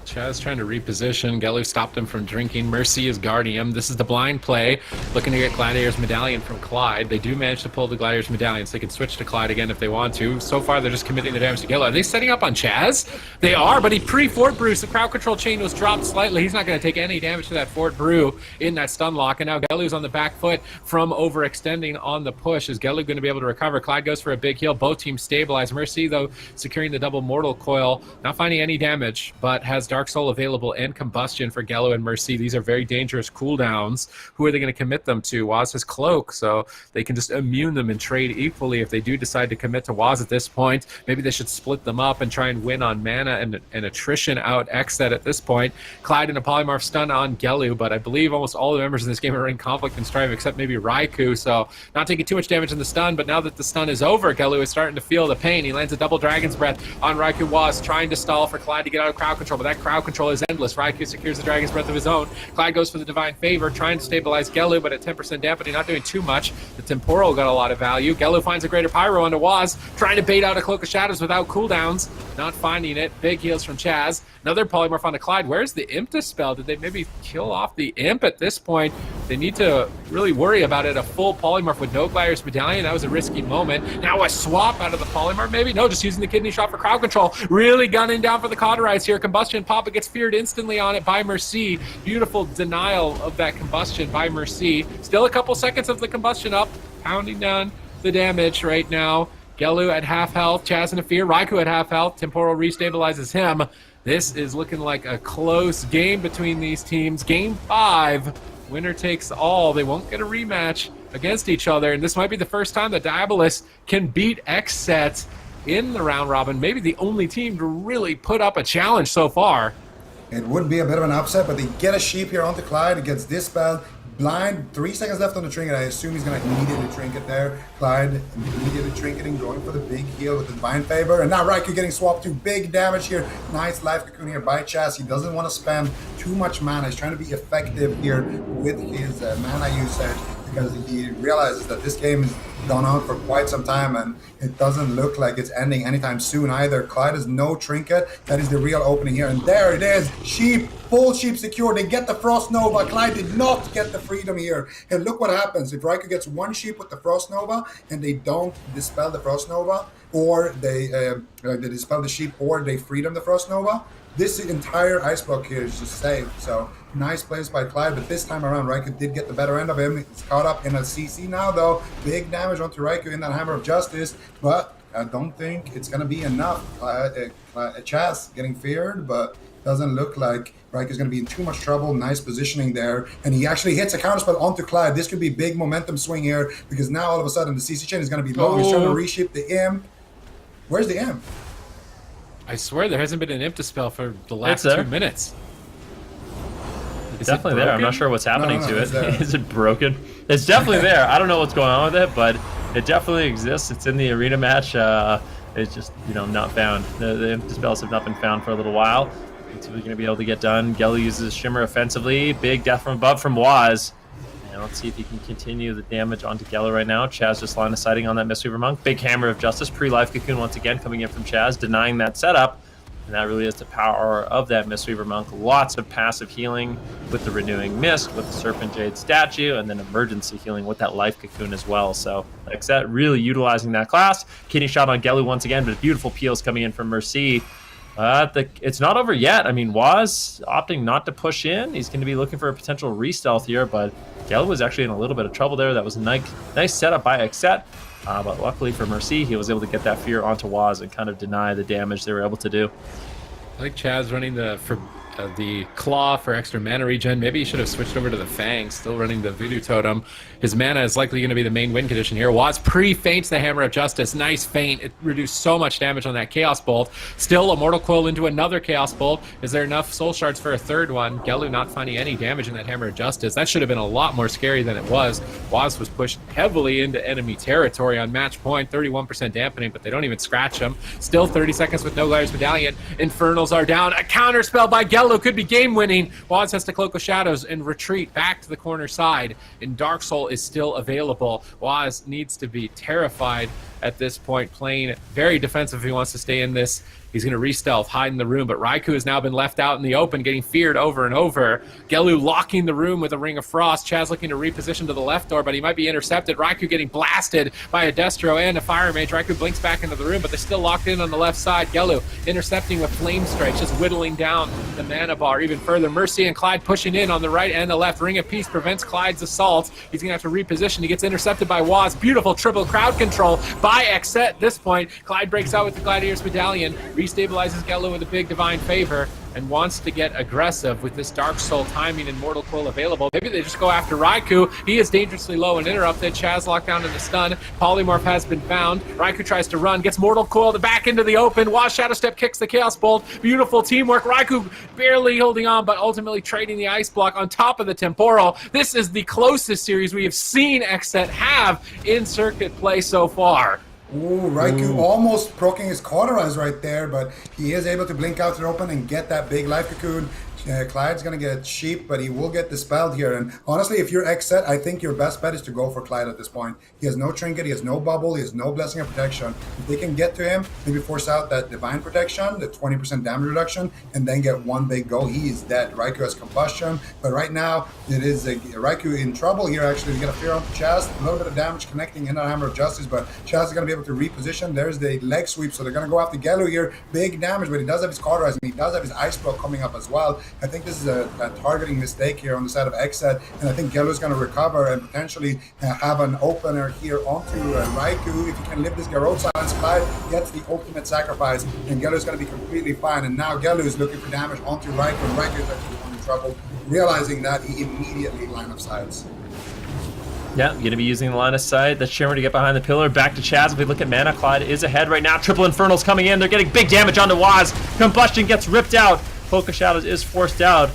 Chaz trying to reposition. Gelu stopped him from drinking. Mercy is guarding him. This is the blind play, looking to get Gladiator's Medallion from Clyde. They do manage to pull the Gladiator's Medallion, so they can switch to Clyde again if they want to. So far, they're just committing the damage to Gelu. Are they setting up on Chaz? They are, but he pre-Fort Brews. The crowd control chain was dropped slightly. He's not going to take any damage to that Fort Brew in that stun lock, and now Gelu's on the back foot from overextending on the push. Is Gelu going to be able to recover? Clyde goes for a big heal. Both teams stabilize. Mercy, though, securing the double mortal coil, not finding any damage, but has Dark Soul available and Combustion for Gelu and Mercy. These are very dangerous cooldowns. Who are they going to commit them to? Waz has Cloak, so they can just immune them and trade equally if they do decide to commit to Waz at this point. Maybe they should split them up and try and win on mana and attrition out XSET at this point. Clyde and a Polymorph stun on Gelu, but I believe almost all the members in this game are in conflict and strife except maybe Raikou, so not taking too much damage in the stun, but now that the stun is over, Gelu is starting to feel the pain. He lands a double Dragon's Breath on Raikou. Waz trying to stall for Clyde to get out of crowd control, but that crowd control is endless. Raikou secures the Dragon's Breath of his own. Clyde goes for the Divine Favor, trying to stabilize Gelu, but at 10% dampening, not doing too much. The Temporal got a lot of value. Gelu finds a Greater Pyro onto Waz, trying to bait out a Cloak of Shadows without cooldowns, not finding it. Big heals from Chaz. Another Polymorph onto Clyde. Where's the Imp Dispel? Did they maybe kill off the Imp at this point? They need to really worry about it. A full polymorph with no Gliders Medallion, that was a risky moment. Now a swap out of the polymorph, maybe? No, just using the kidney shot for crowd control. Really gunning down for the cauterize here. Combustion, Papa gets feared instantly on it by Mercy. Beautiful denial of that combustion by Mercy. Still a couple seconds of the combustion up, pounding down the damage right now. Gelu at half health, Chaz in a fear, Raikou at half health, Temporal restabilizes him. This is looking like a close game between these teams. Game 5, winner takes all. They won't get a rematch against each other, and this might be the first time that Diabolus can beat XSET in the round robin. Maybe the only team to really put up a challenge so far. It would be a bit of an upset, but they get a sheep here onto Clyde. It gets dispelled. Blind, 3 seconds left on the trinket. I assume he's going to immediately trinket there. Clyde immediately trinketing, going for the big heal with the Divine Favor. And now Raikou getting swapped to big damage here. Nice life cocoon here by Chaz. He doesn't want to spam too much mana. He's trying to be effective here with his mana usage, because he realizes that this game has gone on for quite some time and it doesn't look like it's ending anytime soon either. Clyde has no trinket. That is the real opening here. And there it is. Sheep, full sheep secure. They get the Frost Nova. Clyde did not get the freedom here. And look what happens. If Raikou gets one sheep with the Frost Nova and they don't dispel the Frost Nova, or they dispel the sheep, or they freedom the Frost Nova, this entire ice block here is just saved. So nice plays by Clyde, but this time around Raikou did get the better end of him. He's caught up in a CC now though. Big damage onto Raikou in that Hammer of Justice, but I don't think it's going to be enough. Chaz getting feared, but doesn't look like Raikou's going to be in too much trouble. Nice positioning there, and he actually hits a counterspell onto Clyde. This could be big momentum swing here, because now all of a sudden the CC chain is going to be long. He's trying to reshape the Imp. Where's the Imp? I swear there hasn't been an Imp dispel for the last 2 minutes. It's definitely there. I'm not sure what's happening to it. There. Is it broken? It's definitely there. I don't know what's going on with it, but it definitely exists. It's in the arena match. It's just, not found. The Imp dispels have not been found for a little while. It's really going to be able to get done. Gelu uses Shimmer offensively. Big death from above from Waz. And let's see if he can continue the damage onto Gelu right now. Chaz just line of sighting on that Mistweaver Monk. Big Hammer of Justice. Pre-Life Cocoon once again coming in from Chaz, denying that setup. And that really is the power of that Mistweaver Monk. Lots of passive healing with the Renewing Mist, with the Serpent Jade statue, and then emergency healing with that Life Cocoon as well. So XSET really utilizing that class. Kidney shot on Gelu once again, but beautiful peels coming in from Mercy. It's not over yet. I mean, Waz opting not to push in. He's going to be looking for a potential re-stealth here, but Gelu was actually in a little bit of trouble there. That was a nice setup by XSET. But luckily for Mercy, he was able to get that fear onto Waz and kind of deny the damage they were able to do. I like Chaz running the Claw for extra mana regen. Maybe he should have switched over to the Fang, still running the Voodoo Totem. His mana is likely going to be the main win condition here. Waz pre-feints the Hammer of Justice. Nice feint. It reduced so much damage on that Chaos Bolt. Still a Mortal Coil into another Chaos Bolt. Is there enough Soul Shards for a third one? Gelu not finding any damage in that Hammer of Justice. That should have been a lot more scary than it was. Waz was pushed heavily into enemy territory on match point. 31% dampening, but they don't even scratch him. Still 30 seconds with no Gliders Medallion. Infernals are down. A counter spell by Gelu could be game-winning. Waz has to Cloak of Shadows and retreat back to the corner side, and Dark Soul is still available. Waz needs to be terrified at this point, playing very defensive if he wants to stay in this. He's going to re-stealth, hide in the room, but Raikou has now been left out in the open, getting feared over and over. Gelu locking the room with a Ring of Frost. Chaz looking to reposition to the left door, but he might be intercepted. Raikou getting blasted by a Destro and a Fire Mage. Raikou blinks back into the room, but they're still locked in on the left side. Gelu intercepting with Flame Strikes, just whittling down the mana bar even further. Mercy and Clyde pushing in on the right and the left. Ring of Peace prevents Clyde's assault. He's going to have to reposition. He gets intercepted by Waz. Beautiful triple crowd control by XSET at this point. Clyde breaks out with the Gladiator's Medallion, restabilizes Gelu with a big Divine Favor, and wants to get aggressive with this Dark Soul timing and Mortal Coil available. Maybe they just go after Raikou. He is dangerously low and interrupted. Chaz locked down in the stun. Polymorph has been found. Raikou tries to run, gets Mortal Coil back into the open. Waz Shadow Step kicks the Chaos Bolt. Beautiful teamwork. Raikou barely holding on, but ultimately trading the Ice Block on top of the Temporal. This is the closest series we have seen XSET have in circuit play so far. Ooh, Raikou almost proking his Cauterize right there, but he is able to blink out to the open and get that big Life Cocoon. Clyde's going to get sheep, but he will get dispelled here. And honestly, if you're XSET, I think your best bet is to go for Clyde at this point. He has no trinket, he has no bubble, he has no blessing of protection. If they can get to him, maybe force out that divine protection, the 20% damage reduction, and then get one big go, he is dead. Raikou has combustion, but right now it is Raikou in trouble here. Actually, we get a fear on Chaz, a little bit of damage connecting in that Hammer of Justice, but Chaz is going to be able to reposition. There's the leg sweep, so they're going to go after Gelu here. Big damage, but he does have his cauterize, and he does have his ice block coming up as well. I think this is a targeting mistake here on the side of XSET, and I think Gelu's going to recover and potentially have an opener here onto Raikou. If you can live this Garrote Silence, Clyde gets the ultimate sacrifice, and Gelu's going to be completely fine. And now Gelu is looking for damage onto Raikou, and Raikou is actually the one in trouble. Realizing that, he immediately line of sights. Yeah, going to be using the line of sight. The Shimmer to get behind the pillar. Back to Chaz. If we look at mana, Clyde is ahead right now. Triple Infernals coming in. They're getting big damage onto Waz. Combustion gets ripped out. Polka Shadows is forced out.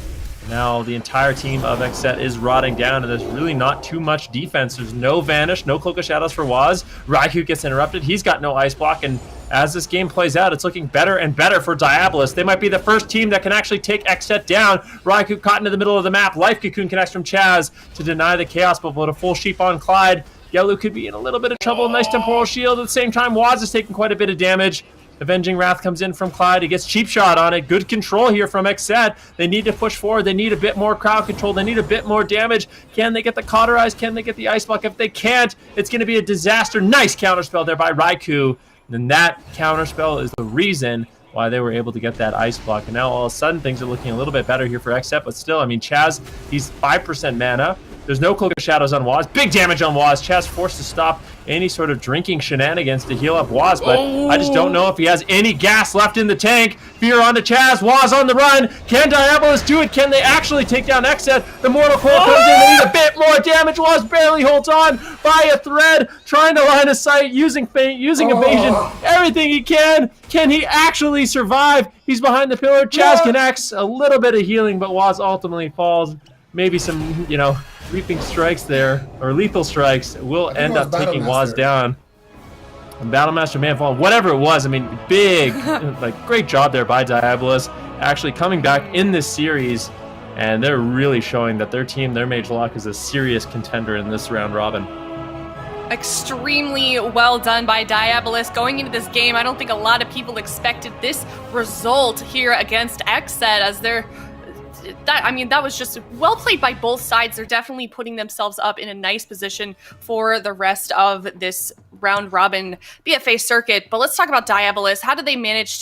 Now the entire team of XSET is rotting down, and there's really not too much defense. There's no Vanish, no Cloak of Shadows for Waz. Raikou gets interrupted. He's got no Ice Block, and as this game plays out, it's looking better and better for Diabolus. They might be the first team that can actually take XSET down. Raikou caught into the middle of the map. Life Cocoon connects from Chaz to deny the Chaos, but with a full sheep on Clyde, Gelu could be in a little bit of trouble. Nice Temporal Shield. At the same time, Waz is taking quite a bit of damage. Avenging Wrath comes in from Clyde. He gets cheap shot on it. Good control here from XSET. They need to push forward. They need a bit more crowd control. They need a bit more damage. Can they get the cauterize? Can they get the ice block? If they can't, it's going to be a disaster. Nice counterspell there by Raikou. And that counterspell is the reason why they were able to get that ice block. And now all of a sudden things are looking a little bit better here for XSET. But still, I mean, Chaz, he's 5% mana. There's no Cloak of Shadows on Waz. Big damage on Waz. Chaz forced to stop any sort of drinking shenanigans to heal up Waz, but I just don't know if he has any gas left in the tank. Fear onto Chaz. Waz on the run. Can Diabolus do it? Can they actually take down XSET? The Mortal Coil comes in. They need a bit more damage. Waz barely holds on by a thread, trying to line of sight, using feint, using evasion, everything he can. Can he actually survive? He's behind the pillar. Chaz connects. A little bit of healing, but Waz ultimately falls. Maybe some, reaping strikes there, or lethal strikes, will end up taking Waz down. And Battlemaster Manfall, whatever it was, I mean, big, great job there by Diabolus, actually coming back in this series, and they're really showing that their team, their Mage Lock, is a serious contender in this round robin. Extremely well done by Diabolus going into this game. I don't think a lot of people expected this result here against XSET, as that was just well played by both sides. They're definitely putting themselves up in a nice position for the rest of this round robin BFA circuit. But let's talk about Diabolus. How did they manage to